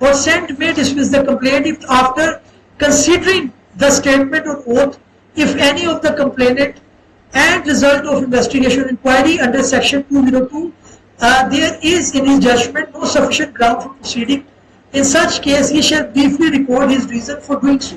or sent may dismiss the complaint if after considering the statement or oath if any of the complainant and result of investigation inquiry under section 202 there is in his judgment no sufficient ground for proceeding. In such case he shall briefly record his reason for doing so.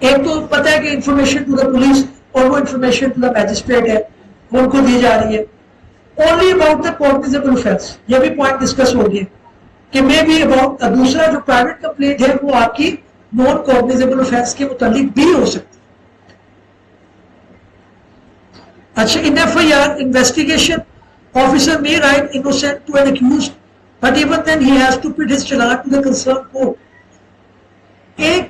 ایک تو پتا ہے کہ information to the police اور وہ information to the magistrate ہے وہ ان کو دی جا رہی ہے. اونلی اباؤٹ دا کوگنیزیبل اوفینس یہ بھی پوائنٹ ڈسکس ہو گیا کہ مے بی اباؤٹ دوسرا جو پرائیویٹ کمپلینٹ ہے وہ آپ کی نان کوگنیزیبل اوفینس کے متعلق بھی ہو سکتی. اچھا in F I R investigation officer may write innocent to an accused but even then he has to put his challan to the concerned court. ایک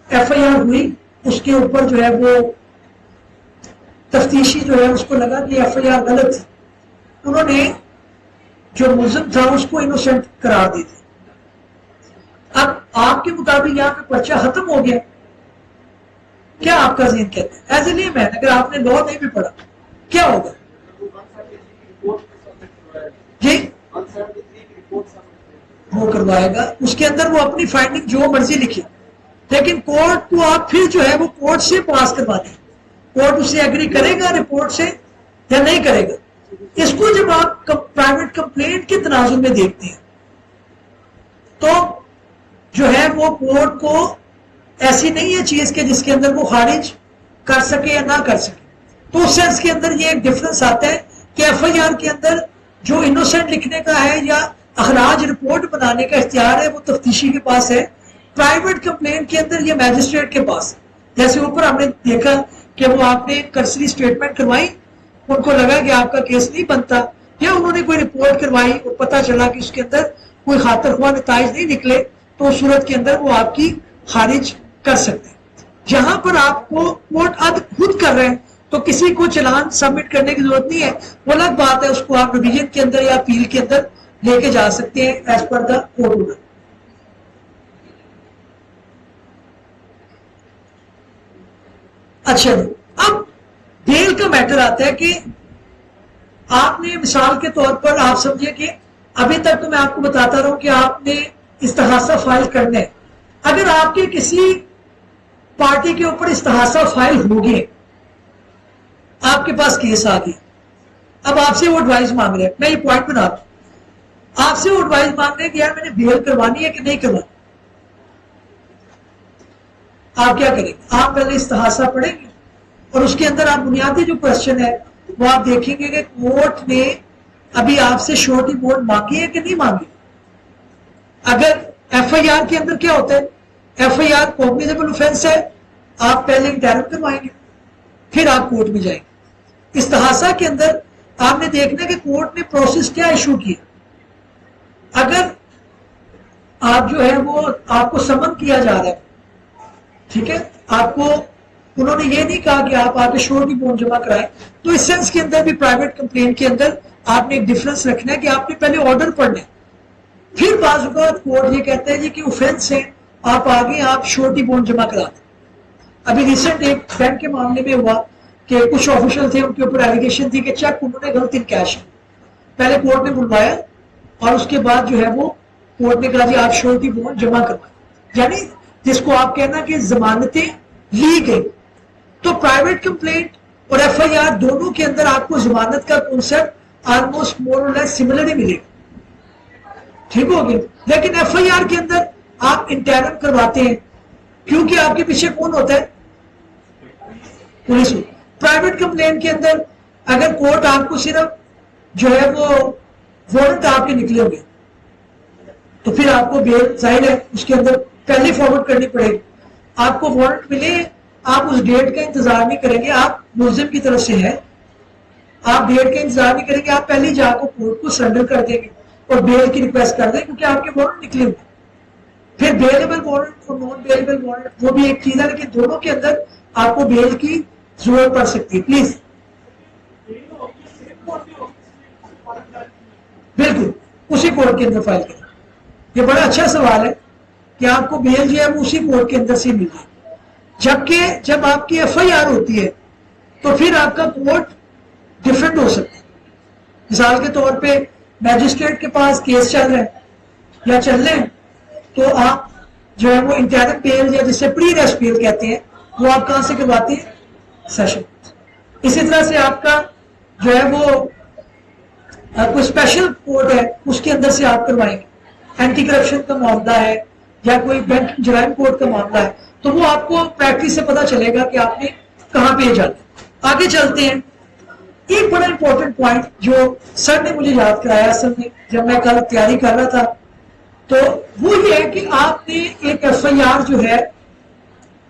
ایف آئی آر ہوئی اس کے اوپر جو ہے وہ تفتیشی جو ہے اس کو لگا کہ ایف آئی آر غلط تھی, انہوں نے جو ملزم تھا اس کو انوسینٹ قرار دی تھی. اب آپ کے مطابق یہاں پہ پرچہ ختم ہو گیا, کیا آپ کا ذہن کہتا ہے ایز اے لے مین اگر آپ نے لا نہیں بھی پڑھا کیا ہوگا؟ جی وہ کروائے گا, اس کے اندر وہ اپنی فائنڈنگ جو مرضی لکھے, لیکن کورٹ کو آپ پھر جو ہے وہ کورٹ سے پاس کروا دیں. کورٹ اسے ایگری کرے گا رپورٹ سے یا نہیں کرے گا. اس کو جب آپ پرائیویٹ کمپلینٹ کے تناظر میں دیکھتے ہیں تو جو ہے وہ کورٹ کو ایسی نہیں ہے چیز کہ جس کے اندر وہ خارج کر سکے یا نہ کر سکے. تو اس سینس کے اندر یہ ایک ڈفرنس آتا ہے کہ ایف آئی آر کے اندر جو انوسینٹ لکھنے کا ہے یا اخراج رپورٹ بنانے کا اختیار ہے وہ تفتیشی کے پاس ہے, پرائیویٹ کمپلینٹ کے اندر یہ میجسٹریٹ کے پاس ہے. جیسے اوپر ہم نے دیکھا کہ وہ آپ نے کرسری اسٹیٹمنٹ کروائی, ان کو لگا کہ آپ کا کیس نہیں بنتا, یا انہوں نے کوئی رپورٹ کروائی اور پتا چلا کہ اس کے اندر کوئی خاطر خواہ نتائج نہیں نکلے, تو اس صورت کے اندر وہ آپ کی خارج کر سکتے ہیں. جہاں پر آپ کو کورٹ خود کر رہے ہیں تو کسی کو چلان سبمٹ کرنے کی ضرورت نہیں ہے, وہ الگ بات ہے, اس کو آپ ریویژن کے اندر یا اپیل کے اندر لے کے جا سکتے ہیں as per the court order. اچھا جی, اب بیل کا میٹر آتا ہے کہ آپ نے مثال کے طور پر آپ سمجھے کہ ابھی تک تو میں آپ کو بتاتا رہا ہوں کہ آپ نے استحاثہ فائل کرنا ہے. اگر آپ کے کسی پارٹی کے اوپر استحاثہ فائل ہو گئے, آپ کے پاس کیس آ گئی, اب آپ سے وہ ایڈوائز مانگ رہے ہیں, میں یہ پوائنٹ بنا دوں, آپ سے وہ ایڈوائز مانگ رہے ہیں کہ یار میں نے بیل کروانی ہے کہ نہیں کروانی, آپ کیا کریں گے؟ آپ پہلے استحاثہ پڑھیں گے اور اس کے اندر آپ بنیادی جو کوشچن ہے وہ آپ دیکھیں گے کہ کورٹ نے ابھی آپ سے شورٹی بونڈ مانگی ہے کہ نہیں مانگی. اگر ایف آئی آر کے اندر کیا ہوتا ہے, ایف آئی آر کوگنیزیبل اوفینس ہے, آپ پہلے انٹرم کروائیں گے پھر آپ کورٹ میں جائیں گے. استحاثہ کے اندر آپ نے دیکھنا کہ کورٹ نے پروسیس کیا ایشو کیا. اگر آپ جو ہے وہ آپ کو سمن کیا جا رہا ہے, ٹھیک ہے, آپ کو انہوں نے یہ نہیں کہا کہ آپ آگے شورٹی بونڈ جمع کرائیں, تو اس سینس کے اندر بھی پرائیویٹ کمپلینٹ کے اندر آپ نے ایک ڈفرنس رکھنا ہے کہ آپ نے پہلے آرڈر پڑھنا ہے, پھر بعض اوقات کورٹ یہ کہتا ہے جی کہ اوفینس ہے, آپ آگے آپ شورٹی بونڈ جمع کرا دیں. ابھی ریسنٹ ایک بینک کے معاملے میں ہوا کہ کچھ آفیشل تھے, ان کے اوپر ایلیگیشن تھی کہ چیک انہوں نے غلط ان کیش, پہلے کورٹ نے بلوایا اور اس کے بعد جو ہے وہ کورٹ نے کہا جی آپ شورٹی بونڈ جمع کروائیں, یعنی جس کو آپ کہنا کہ ضمانتیں لی گئی. تو پرائیویٹ کمپلینٹ اور ایف آئی آر دونوں کے اندر آپ کو ضمانت کا کنسپٹ آلموسٹ مور اور لیس سملر ہی ملے گا, ٹھیک ہو گیا. لیکن ایف آئی آر کے اندر آپ انٹرم کرواتے ہیں کیونکہ آپ کے پیچھے کون ہوتا ہے, پولیس. پرائیویٹ کمپلینٹ کے اندر اگر کورٹ آپ کو صرف جو ہے وہ وارنٹ آپ کے نکلے ہوئے تو پھر آپ کو بیل ظاہر ہے اس کے اندر پہلے فارورڈ کرنی پڑے گی. آپ کو وارنٹ ملے, آپ اس ڈیٹ کا انتظار نہیں کریں گے, آپ ملزم کی طرف سے ہے, آپ ڈیٹ کا انتظار نہیں کریں گے, آپ پہلے جا کو کورٹ کو سرنڈر کر دیں گے اور بیل کی ریکویسٹ کر دیں کیونکہ آپ کے وارنٹ نکلے ہوئے. پھر بیلیبل وارنٹ اور نان بیلیبل وارنٹ وہ بھی ایک چیز ہے, لیکن دونوں کے اندر آپ کو بیل کی ضرورت پڑ سکتی ہے. پلیز بالکل اسی کورٹ کے اندر فائل کریں. یہ بڑا اچھا سوال ہے کہ آپ کو بیل جو ہے وہ اسی کورٹ کے اندر سے مل جائے, جبکہ جب آپ کی ایف آئی آر ہوتی ہے تو پھر آپ کا کورٹ ڈفرینٹ ہو سکتا ہے. مثال کے طور پہ میجسٹریٹ کے پاس کیس چل رہا ہے یا چل رہے ہیں تو آپ جو ہے وہ انٹرم بیل یا جسے پری ریسٹ بیل کہتے ہیں وہ آپ کہاں سے کرواتے ہیں, سیشن. اسی طرح سے آپ کا جو ہے وہ کوئی اسپیشل کورٹ ہے اس کے اندر سے آپ کروائیں گے. اینٹی کرپشن کا معاملہ ہے یا کوئی بینک جرائم کورٹ کا معاملہ ہے تو وہ آپ کو پریکٹس سے پتا چلے گا کہ آپ نے کہاں پہ جانا ہے۔ آگے چلتے ہیں۔ ایک بڑا امپورٹنٹ پوائنٹ جو سر نے مجھے یاد کرایا اصل میں جب میں کل تیاری کر رہا تھا، تو وہ یہ ہے کہ آپ نے ایک ایف آئی آر جو ہے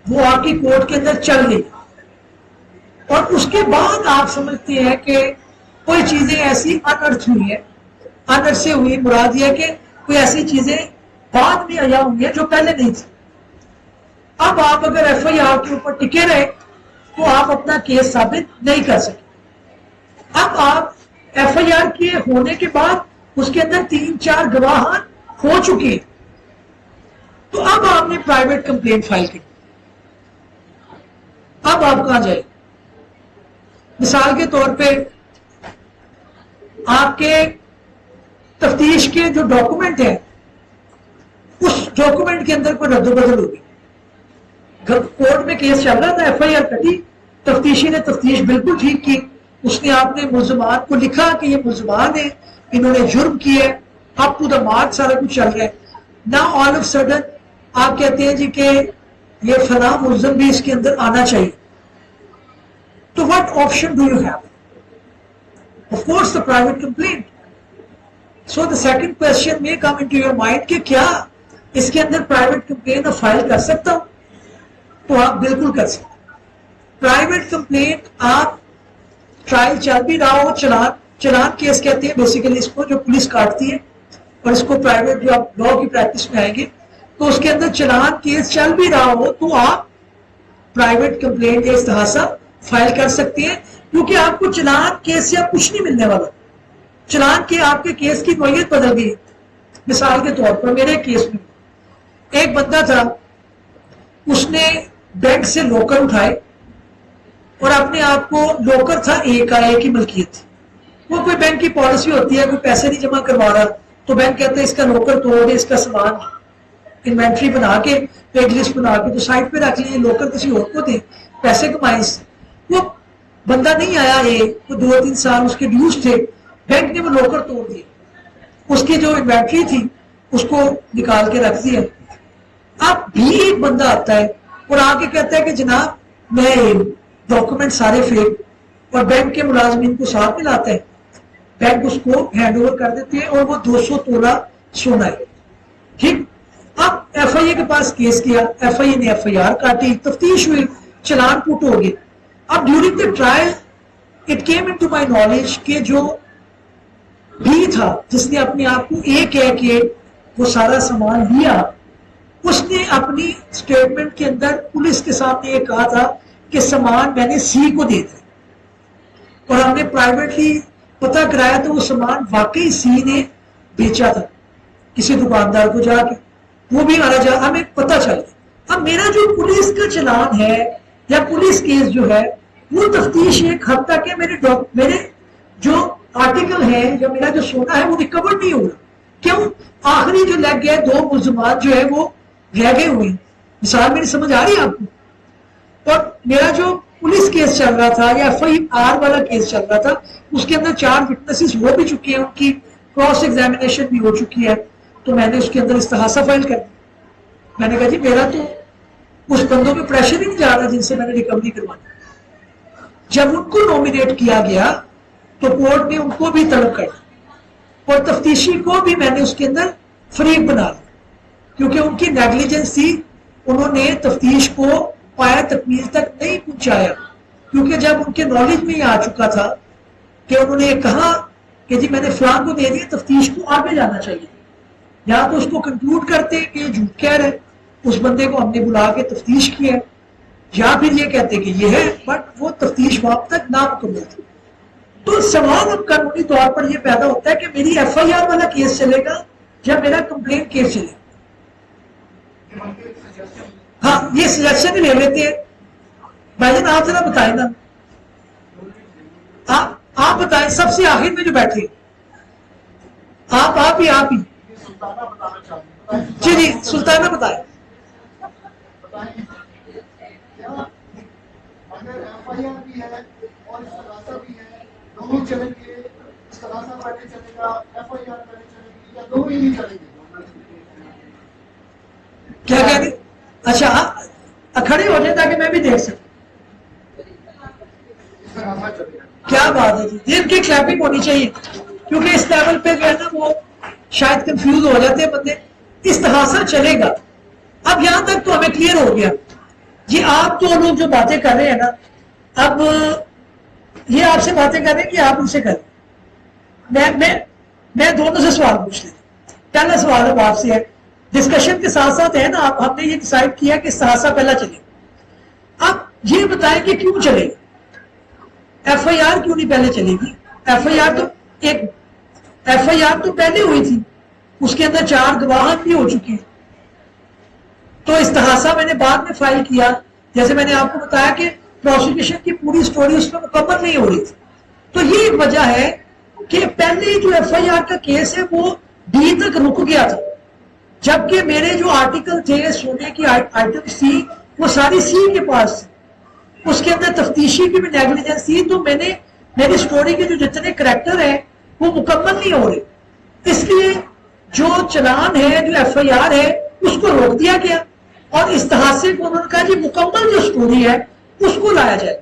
وہ آپ کی کورٹ کے اندر چل گئی، اور اس کے بعد آپ سمجھتے ہیں کہ کوئی چیزیں ایسی انرتھ ہوئی ہیں۔ انرتھ سے ہوئی مراد یہ ہے کہ کوئی ایسی چیزیں بعد میں آیا ہوئی ہیں جو پہلے نہیں تھی۔ اب آپ اگر ایف آئی آر کے اوپر ٹکے رہے تو آپ اپنا کیس ثابت نہیں کر سکتے۔ اب آپ ایف آئی آر کے ہونے کے بعد اس کے اندر 3-4 گواہان ہو چکے ہیں، تو اب آپ نے پرائیویٹ کمپلینٹ فائل کی۔ اب آپ کہاں جائیں؟ مثال کے طور پہ آپ کے تفتیش کے جو ڈاکومنٹ ہیں اس ڈاکومنٹ کے اندر کوئی رد و بدل ہوگی۔ کورٹ میں کیس چل رہا تھا، ایف آئی آر کٹی، تفتیشی نے تفتیش بالکل ٹھیک کی، اس نے آپ نے ملزمان کو لکھا کہ یہ ملزمان ہیں، انہوں نے جرم کیا ہے، اپ ٹو دا مارک سارا کچھ چل رہا ہے۔ نا آل آف سڈن آپ کہتے ہیں جی کہ یہ فلاں ملزم بھی اس کے اندر آنا چاہیے، تو what option do you have? Of course the private complaint. So the second question may come into your mind کہ کیا اس کے اندر پرائیویٹ کمپلینٹ فائل کر سکتا ہوں؟ تو آپ بالکل کر سکتے ہیں۔ پرائیویٹ کمپلینٹ آپ ٹرائل چل بھی رہا ہو، چلان کیس کہتے ہیں بیسیکلی اس کو، جو پولیس کاٹتی ہے، اور اس کو پرائیویٹ جو آپ لا کی پریکٹس میں آئیں گے تو اس کے اندر چلان کیس چل بھی رہا ہو تو آپ پرائیویٹ کمپلینٹ یا استحاثہ فائل کر سکتے ہیں، کیونکہ آپ کو چلان کیس سے اب کچھ نہیں ملنے والا۔ چلان کے آپ کے کیس کی نوعیت بدل گئی۔ مثال کے طور پر میرے کیس میں ایک بندہ تھا، اس نے بینک سے لوکر اٹھائے اور اپنے آپ کو، لوکر تھا ایک کی ملکیت تھی، وہ کوئی بینک کی پالیسی ہوتی ہے، کوئی پیسے نہیں جمع کروا رہا تو بینک کہتا ہے اس کا لوکر توڑ دے، اس کا سامان انوینٹری بنا کے پیج لسٹ بنا کے تو سائٹ پہ رکھ لیے، لوکر کسی اور کو دے، پیسے کمائیں۔ وہ بندہ نہیں آیا، وہ 2-3 سال اس کے ڈیوز تھے، بینک نے وہ لوکر توڑ دیا، اس کی جو انوینٹری تھی اس کو نکال کے رکھ دیا۔ اب بھی ایک بندہ آتا ہے اور آ کے کہتا ہے کہ جناب میں ڈاکومنٹ سارے فیک، اور بینک کے ملازمین کو ساتھ میں لاتا ہے، بینک اس کو ہینڈ اوور کر دیتے ہیں اور وہ 200 تولہ سونا ہے۔ ٹھیک، اب ایف آئی اے کے پاس کیس کیا، ایف آئی اے نے ایف آئی آر کاٹی، تفتیش ہوئی، چلان پٹ ہو گیا۔ اب during the trial it came into my knowledge کہ جو بھی تھا جس نے اپنے آپ کو کہہ کے وہ سارا سامان لیا، اس نے اپنی سٹیٹمنٹ کے اندر پولیس کے سامنے یہ کہا تھا کہ سامان میں نے سی کو دے دیا، اور ہم نے پرائیویٹلی پتہ کرایا تو وہ سامان واقعی سی نے بیچا تھا کسی دکاندار کو جا کے، وہ بھی ہمیں پتہ چل گیا۔ اب میرا جو پولیس کا چلان ہے یا پولیس کیس جو ہے وہ تفتیش ایک حد تک ہے، میرے جو آرٹیکل ہے یا میرا جو سونا ہے وہ ریکور نہیں ہوگا۔ کیوں؟ آخری جو لگ گئے 2 ملزمات جو ہے وہ رہ گئے ہوئے ہیں۔ مثال میری سمجھ آ رہی ہے آپ کو؟ اور میرا جو پولیس کیس چل رہا تھا یا ایف آئی آر والا کیس چل رہا تھا اس کے اندر 4 وٹنسز ہو بھی چکے ہیں، ان کی کراس ایگزامینیشن بھی ہو چکی ہے، تو میں نے اس کے اندر استحاثہ فائل کر دیا۔ میں نے کہا جی میرا تو اس بندوں پہ پریشر ہی نہیں جا رہا جن سے میں نے ریکوری کروانی۔ جب ان کو نومینیٹ کیا گیا تو کورٹ نے ان کو بھی طلب کر دیا، اور تفتیشی کو بھی میں نے اس کے اندر فریق بنا دیا، کیونکہ ان کی نیگلیجنس تھی، انہوں نے تفتیش کو پایا تکمیل تک نہیں پہنچایا، کیونکہ جب ان کے نالج میں یہ آ چکا تھا کہ انہوں نے کہا کہ جی میں نے فلاں کو دے دیا، تفتیش کو آگے جانا چاہیے، یا تو اس کو کنکلوڈ کرتے کہ یہ جھوٹ کہہ رہے، اس بندے کو ہم نے بلا کے تفتیش کیا ہے، یا پھر یہ کہتے کہ یہ ہے، بٹ وہ تفتیش وہاں تک نامکمل تھی۔ تو سوال اب قانونی طور پر یہ پیدا ہوتا ہے کہ میری ایف آئی آر والا کیس چلے گا یا میرا کمپلین کیس چلے گا؟ ہاں یہ سجیشن لے لیتے ہیں۔ بھائی جان آپ ذرا بتائیں نا، آپ بتائیں، سب سے آخر میں جو بیٹھے آپ ہی جی جی سلطانہ بتائیں۔ اگر ایف آئی آر بھی ہے اور استغاثہ بھی ہے، دونوں چلیں گے، استغاثہ پہلے چلے گا، ایف آئی آر پہلے چلے گی، یا دونوں ہی نہیں چلیں گے؟ کیا کہہ رہے؟ اچھا کھڑے ہو جائیں تاکہ میں بھی دیکھ سکوں. کیا بات ہے جی, ان کی کلیپنگ ہونی چاہیے کیونکہ اس لیول پہ جو ہے نا وہ شاید کنفیوز ہو جاتے ہیں بندے. استغاثہ چلے گا. اب یہاں تک تو ہمیں کلیئر ہو گیا جی. آپ تو لوگ جو باتیں کر رہے ہیں نا, اب یہ آپ سے باتیں کر رہے ہیں کہ آپ ان سے کریں. میں دونوں سے سوال پوچھ لیں. پہلا سوال اب آپ سے ہے, ڈسکشن کے ساتھ ساتھ ہے نا, ہم نے یہ ڈیسائیڈ کیا کہ استغاثہ پہلا چلے. اب یہ بتائیں کہ کیوں چلے گا, ایف آئی آر کیوں نہیں پہلے چلے گی؟ ایف آئی آر تو پہلے ہوئی تھی, اس کے اندر 4 گواہ بھی ہو چکی ہیں. تو استغاثہ میں نے بعد میں فائل کیا, جیسے میں نے آپ کو بتایا کہ پروسیکیوشن کی پوری سٹوری اس میں مکمل نہیں ہو رہی تھی. تو یہ ایک وجہ ہے کہ پہلے جو ایف آئی آر کا کیس ہے وہ ڈی تک رک گیا تھا, جبکہ میرے جو آرٹیکل تھے سونے کی آئٹم سی وہ ساری سی کے پاس تھی. اس کے اندر تفتیشی کی بھی نیگلیجنس تھی. تو میں نے میری سٹوری کے جو جتنے کریکٹر ہیں وہ مکمل نہیں ہو رہے, اس لیے جو چلان ہے, جو ایف آئی آر ہے, اس کو روک دیا گیا اور استغاثے کو انہوں نے کہا جی مکمل جو سٹوری ہے اس کو لایا جائے.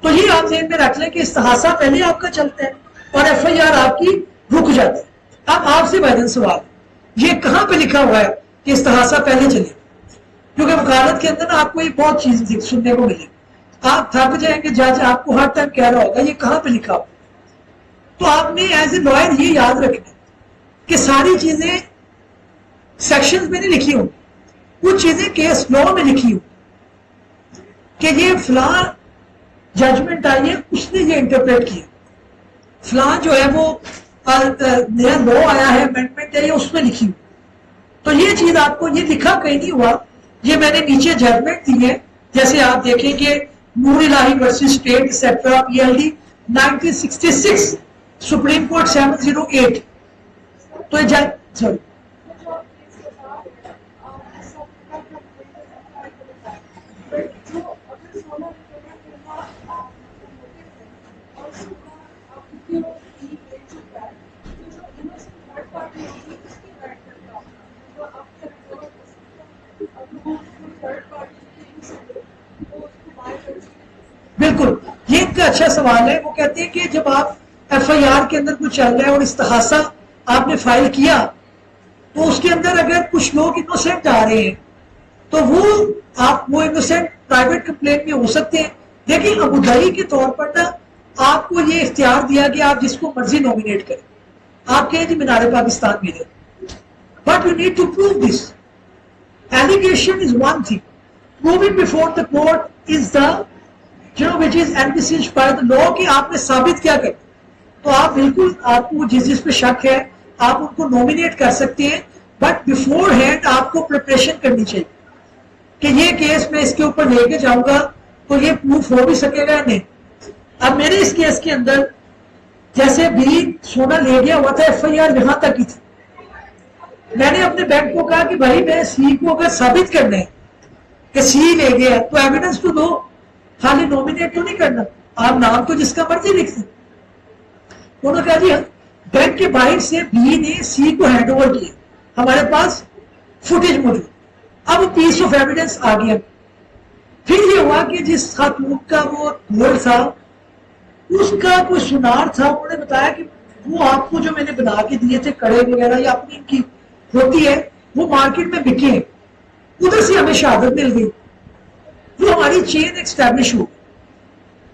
تو یہ آپ ذہن میں رکھ لیں کہ استغاثہ پہلے آپ کا چلتا ہے اور ایف آئی آر آپ کی رک جاتی ہے. اب آپ سے بہترین سوال, یہ کہاں پہ لکھا ہوا ہے کہ استغاثہ پہلے چلے؟ کیونکہ وکالت کے اندر نا آپ کو یہ بہت چیز سننے کو ملے, آپ تھک جائیں گے, جج آپ کو ہر ٹائم کہہ رہا ہوگا یہ کہاں پہ لکھا ہوا. تو آپ نے ایز اے لائر یہ یاد رکھنا کہ ساری چیزیں سیکشنز میں نہیں لکھی ہوں, کچھ چیزیں کیس لا میں لکھی ہوں کہ یہ فلاں ججمنٹ آئی ہے, اس نے یہ انٹرپریٹ کیا, فلاں جو ہے وہ نیا لا آیا ہے, امینڈمنٹ ہے, یہ اس میں لکھی ہوں. تو یہ چیز آپ کو یہ لکھا کہیں نہیں ہوا, یہ میں نے نیچے ججمنٹ دی ہے. جیسے آپ دیکھیں کہ نور الہی ورسز اسٹیٹ سیپٹرا P L D 1966 Supreme Court 708. تو سوری بالکل, یہ ایک اچھا سوال ہے. وہ کہتے ہیں کہ جب آپ ایف آئی آر کے اندر کچھ چل رہا ہے اور استغاثہ آپ نے فائل کیا تو اس کے اندر اگر کچھ لوگ انوسینٹ آ رہے ہیں تو وہ انوسینٹ پرائیویٹ کمپلینٹ میں ہو سکتے ہیں. لیکن ابودائی کے طور پر نا آپ کو یہ اختیار دیا کہ آپ جس کو مرضی نومینیٹ کریں. آپ کہیں جی مینار پاکستان میں دیں, but you need to prove this. Allegation is one thing, proving before the court is the which is envisaged by the law کہ آپ نے ثابت کیا کریں. تو آپ بالکل, آپ کو جس پہ شک ہے آپ ان کو نومینیٹ کر سکتے ہیں, بٹ بیفور ہینڈ آپ کو پریپریشن کرنی چاہیے کہ یہ کیس میں اس کے اوپر لے کے جاؤں گا تو یہ پروف ہو بھی سکے گا یا نہیں. اب میرے اس کیس کے اندر جیسے بھی سونا لے گیا ہوا تھا, ایف آئی آر یہاں تک کی تھی. میں نے اپنے بینک کو کہا کہ بھائی میں سی کو اگر ثابت کرنا ہے کہ سی لے گیا تو ایویڈنس تو دو, خالی نومینیٹ تو نہیں کرنا, آپ نام تو جس کا مرضی لکھ دیں. انہوں نے کہا جی بینک کے باہر سے بی نے سی کو ہینڈ اوور کیا, ہمارے پاس فوٹیج موجود. اب پیس آف ایویڈنس آ گیا. پھر یہ ہوا کہ جس خاتون کا وہ گولڈ تھا اس کا کوئی سنار تھا, انہوں نے بتایا کہ وہ آپ کو جو میں نے بنا کے دیے تھے کڑے وغیرہ یا اپنی ان کی ہوتی ہے وہ مارکیٹ میں بکے ہیں, ادھر سے ہمیں شہادت مل گئی, وہ ہماری چین ایکسٹیبلش ہو.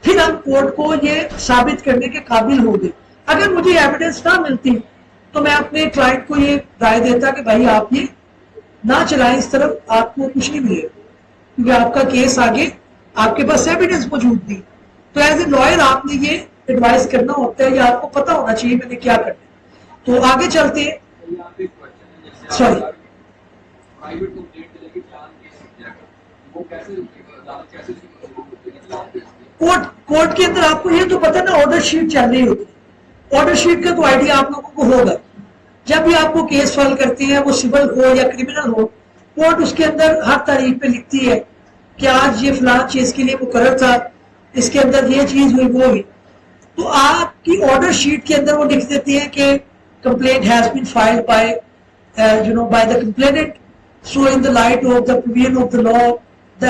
پھر ہم کورٹ کو یہ ثابت کرنے کے قابل ہو گئے. اگر مجھے ایویڈنس نہ ملتی تو میں اپنے کلائنٹ کو یہ رائے دیتا کہ بھائی آپ یہ نہ چلائیں اس طرف, آپ کو کچھ نہیں ملے کیونکہ آپ کا کیس آگے آپ کے پاس ایویڈنس موجود تھی. تو ایز اے لائر آپ نے یہ ایڈوائز کرنا ہوتا ہے یا آپ کو پتا ہونا چاہیے میں نے کیا کرنا ہے. تو آگے چلتے ہیں. سوری کورٹ کے اندر آپ کو یہ تو پتا نا آرڈر شیٹ چل رہی ہوتی ہے. آرڈر شیٹ کا تو آئیڈیا آپ لوگوں کو ہوگا. جب بھی آپ کو کیس فائل کرتے ہیں وہ سول ہو یا کریمنل ہو, کورٹ اس کے اندر ہر تاریخ پہ لکھتی ہے کہ آج یہ فلاں چیز کے لیے مقرر تھا, اس کے اندر یہ چیز ہوئی وہ ہوئی. تو آپ کی آرڈر شیٹ کے اندر وہ لکھ دیتے ہیں کہ complaint has been filed by by the complainant, so in the light of the provision of the law the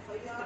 FIR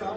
4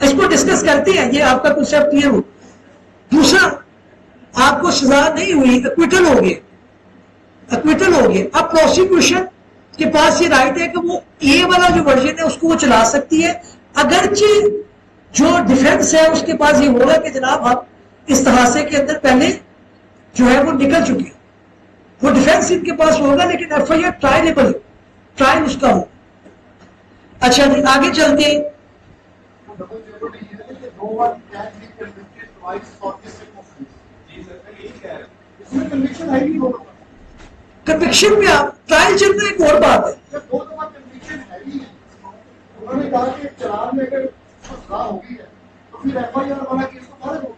اس کو ڈسکس کرتے ہیں, یہ آپ کا کنسپٹ کلیئر ہو. دوسرا, آپ کو سزا نہیں ہوئی, ایکویٹل ہو گئے, ایکویٹل ہو گئے. اب پروسیکیوشن کے پاس یہ رائٹ ہے کہ وہ اے والا جو ورژن ہے اس کو وہ چلا سکتی ہے, اگرچہ جو ڈیفینس ہے اس کے پاس یہ ہوگا کہ جناب ہم استحاثے کے اندر پہلے جو ہے وہ نکل چکے ہیں, وہ ڈیفینس ان کے پاس ہوگا, لیکن ایف آئی آر ٹرائلیبل, ٹرائل اس کا ہو. اچھا جی آگے چلتے ہیں. کنوکشن میں آپ ٹرائل چلنا ایک اور بات ہے. انہوں نے کہا کہ چلان میں اگر سزا ہوگی ہے تو پھر ایف آئی آر والا کیس تو فارغ ہو گیا.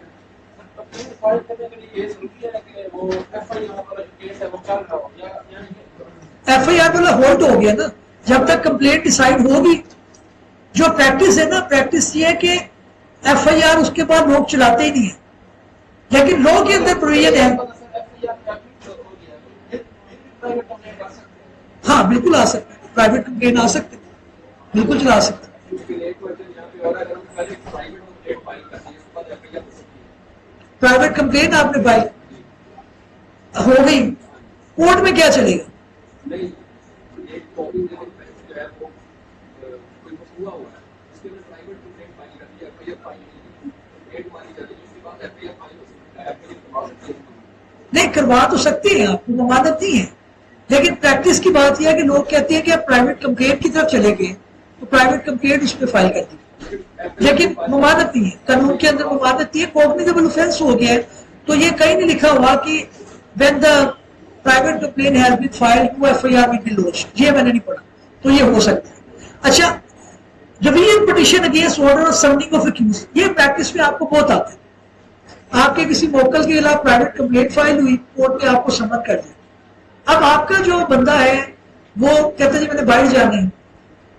فائل کرنے کے لیے یہ ضروری ہے کہ وہ ایف آئی آر والا جو کیس ہے وہ چل رہا ہو یا ایف آئی آر والا ہولڈ ہو گیا نا, جب تک کمپلینٹ ڈیسائیڈ ہوگی. جو پریکٹس ہے نا, پریکٹس یہ ہے کہ ایف آئی آر اس کے بعد لوگ چلاتے ہی نہیں ہیں, لیکن لو کے اندر پروویژن ہے. ہاں بالکل آ سکتے ہیں, پرائیویٹ کمپلین آ سکتے ہیں, بالکل چلا سکتے ہیں. پرائیویٹ کمپلین آپ نے فائل ہو گئی, کورٹ میں کیا چلے گا؟ نہیں کروا تو سکتے ہیں آپ کو, ممانعت نہیں ہے, لیکن پریکٹس کی بات یہ ہے کہ لوگ کہتے ہیں کہ آپ پرائیویٹ کمپلینٹ کی طرف چلے گئے تو پرائیویٹ کمپلینٹ اس پہ فائل کر دی, لیکن ممانعت نہیں ہے, قانون کے اندر ممانعت نہیں ہے. کوگنیٹیبل اوفینس ہو گیا ہے تو یہ کہیں نہیں لکھا ہوا کہ when the private complaint has been filed to FIR will be lodged, یہ میں نے نہیں پڑھا, تو یہ ہو سکتا ہے. اچھا, revision petition against order of summoning of accused, یہ پریکٹس میں آپ کو بہت آتا ہے. آپ کے کسی موکل کے خلاف پرائیویٹ کمپلینٹ فائل ہوئی, کورٹ نے آپ کو سمن کر دیا. اب آپ کا جو بندہ ہے وہ کہتے ہیں جی میں نے باہر جانا ہے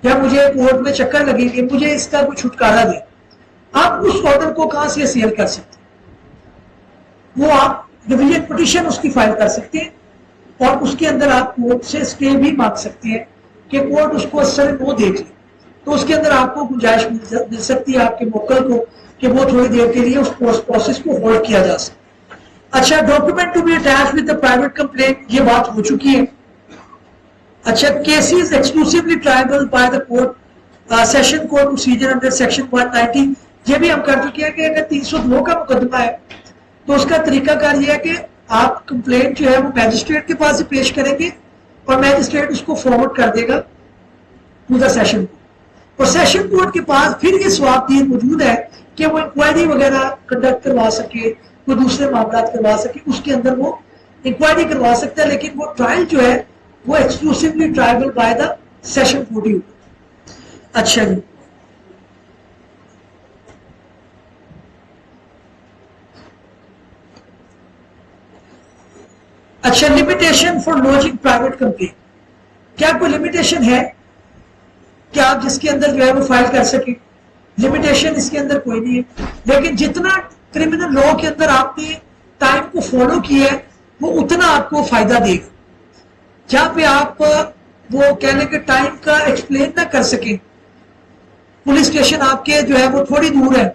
یا مجھے کورٹ میں چکر لگیں گے, مجھے اس کا کوئی چھٹکارا دے. آپ اس آرڈر کو کہاں سے سیل کر سکتے ہیں؟ وہ آپ ریویژن پٹیشن اس کی فائل کر سکتے ہیں, اور اس کے اندر آپ کورٹ سے اسٹے بھی مانگ سکتے ہیں کہ کورٹ اس کو اثر وہ دیکھ لے. تو اس کے اندر آپ کو گنجائش مل سکتی ہے آپ کے موکل کو کہ وہ تھوڑی دیر کے لیے اس پروسیس کو ہولڈ کیا جا سکے. اچھا, document to be attach with the private complaint, یہ بات ہو چکی ہے. اچھا, cases exclusively tribal by the court session court procedure under section 190, یہ بھی ہم کر چکے ہیں کہ اگر 302 کا مقدمہ ہے تو اس کا طریقہ کار یہ ہے کہ آپ کمپلینٹ جو ہے وہ میجسٹریٹ کے پاس ہی پیش کریں گے, اور میجسٹریٹ اس کو فارورڈ کر دے گا ٹو دا سیشن کورٹ, اور سیشن کورٹ کے پاس پھر یہ ثوابدید موجود ہے کہ وہ انکوائری وغیرہ کنڈکٹ کروا سکے, کوئی دوسرے معاملات کروا سکے, اس کے اندر وہ انکوائری کروا سکتا ہے. لیکن وہ ٹرائل جو ہے وہ exclusively tribal by the session court ہی ہوگا. اچھا جی, اچھا, limitation for lodging private complain, کیا کوئی لمیٹیشن ہے کہ آپ جس کے اندر جو ہے وہ فائل کر سکیں؟ لمیٹیشن اس کے اندر کوئی نہیں ہے, لیکن جتنا کرمنل لا کے اندر آپ نے ٹائم کو فالو کیا ہے وہ اتنا آپ کو فائدہ دے گا. جہاں پہ آپ وہ کہہ لیں کہ ٹائم کا ایکسپلین نہ کر سکیں, پولیس اسٹیشن آپ کے جو ہے وہ تھوڑی دور ہے,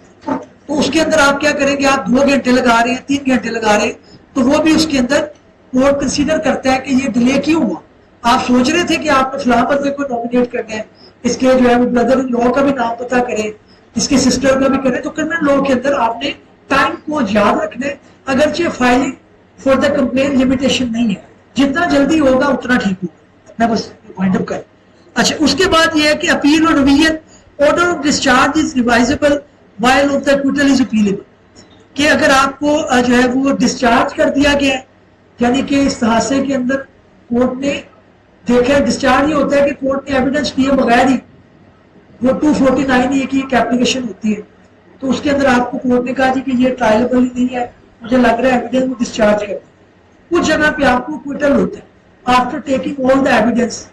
تو اس کے اندر آپ کیا کریں گے, آپ 2 گھنٹے لگا رہے ہیں, 3 گھنٹے لگا رہے ہیں, تو وہ بھی اس کے اندر کورٹ کنسیڈر کرتا ہے کہ یہ ڈیلے کیوں ہوا. آپ سوچ رہے تھے کہ آپ نے فلاں بندے کو نامینیٹ کرنا ہے, اس کے جو ہے وہ بردر ان لا کا بھی نام پتہ کریں, اس کے سسٹر کا بھی کریں, تو کرمنل لا کے اندر آپ نے ٹائم کو یاد رکھنا ہے. اگرچہ filing for the complain limitation نہیں ہے, جتنا جلدی ہوگا اتنا ٹھیک ہوگا. میں بس پوائنٹ اپ کر. اچھا, اس کے بعد یہ ہے کہ اپیل اور revision order of discharge is revisable while of the acquittal is appealable, کہ اگر آپ کو جو ہے وہ ڈسچارج کر دیا گیا ہے, یعنی کہ استحاثے کے اندر کورٹ نے دیکھا, ڈسچارج یہ ہوتا ہے کہ کورٹ نے ایویڈنس دیے بغیر ہی, وہ 249 کی ایک اپلیکیشن ہوتی ہے, تو اس کے اندر آپ کو کورٹ نے کہا جی کہ یہ ٹرائلبل ہی نہیں ہے, مجھے لگ رہا ہے ایویڈنس وہ ڈسچارج کر دیں. کچھ جگہ پہ آپ کو ایکویٹل ہوتا ہے after taking all the evidence,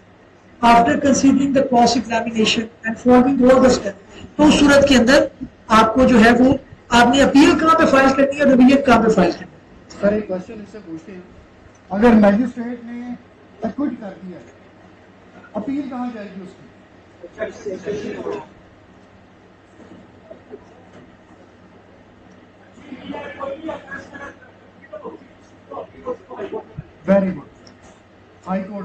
after considering the cross examination and following all the step. تو اس صورت کے اندر آپ کو جو ہے وہ آپ نے اپیل کہاں پہ فائل کرنی ہے, ریویژن کہاں پہ فائل کرنی ہے. سر ایک کوشچن اس سے پوچھتے ہیں, اگر میجسٹریٹ نے ایکوٹ کر دیا اپیل کہاں جائے گی اس کی؟ Very good. High Court.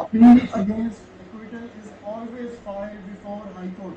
Appeal against acquittal is always filed before High Court.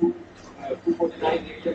249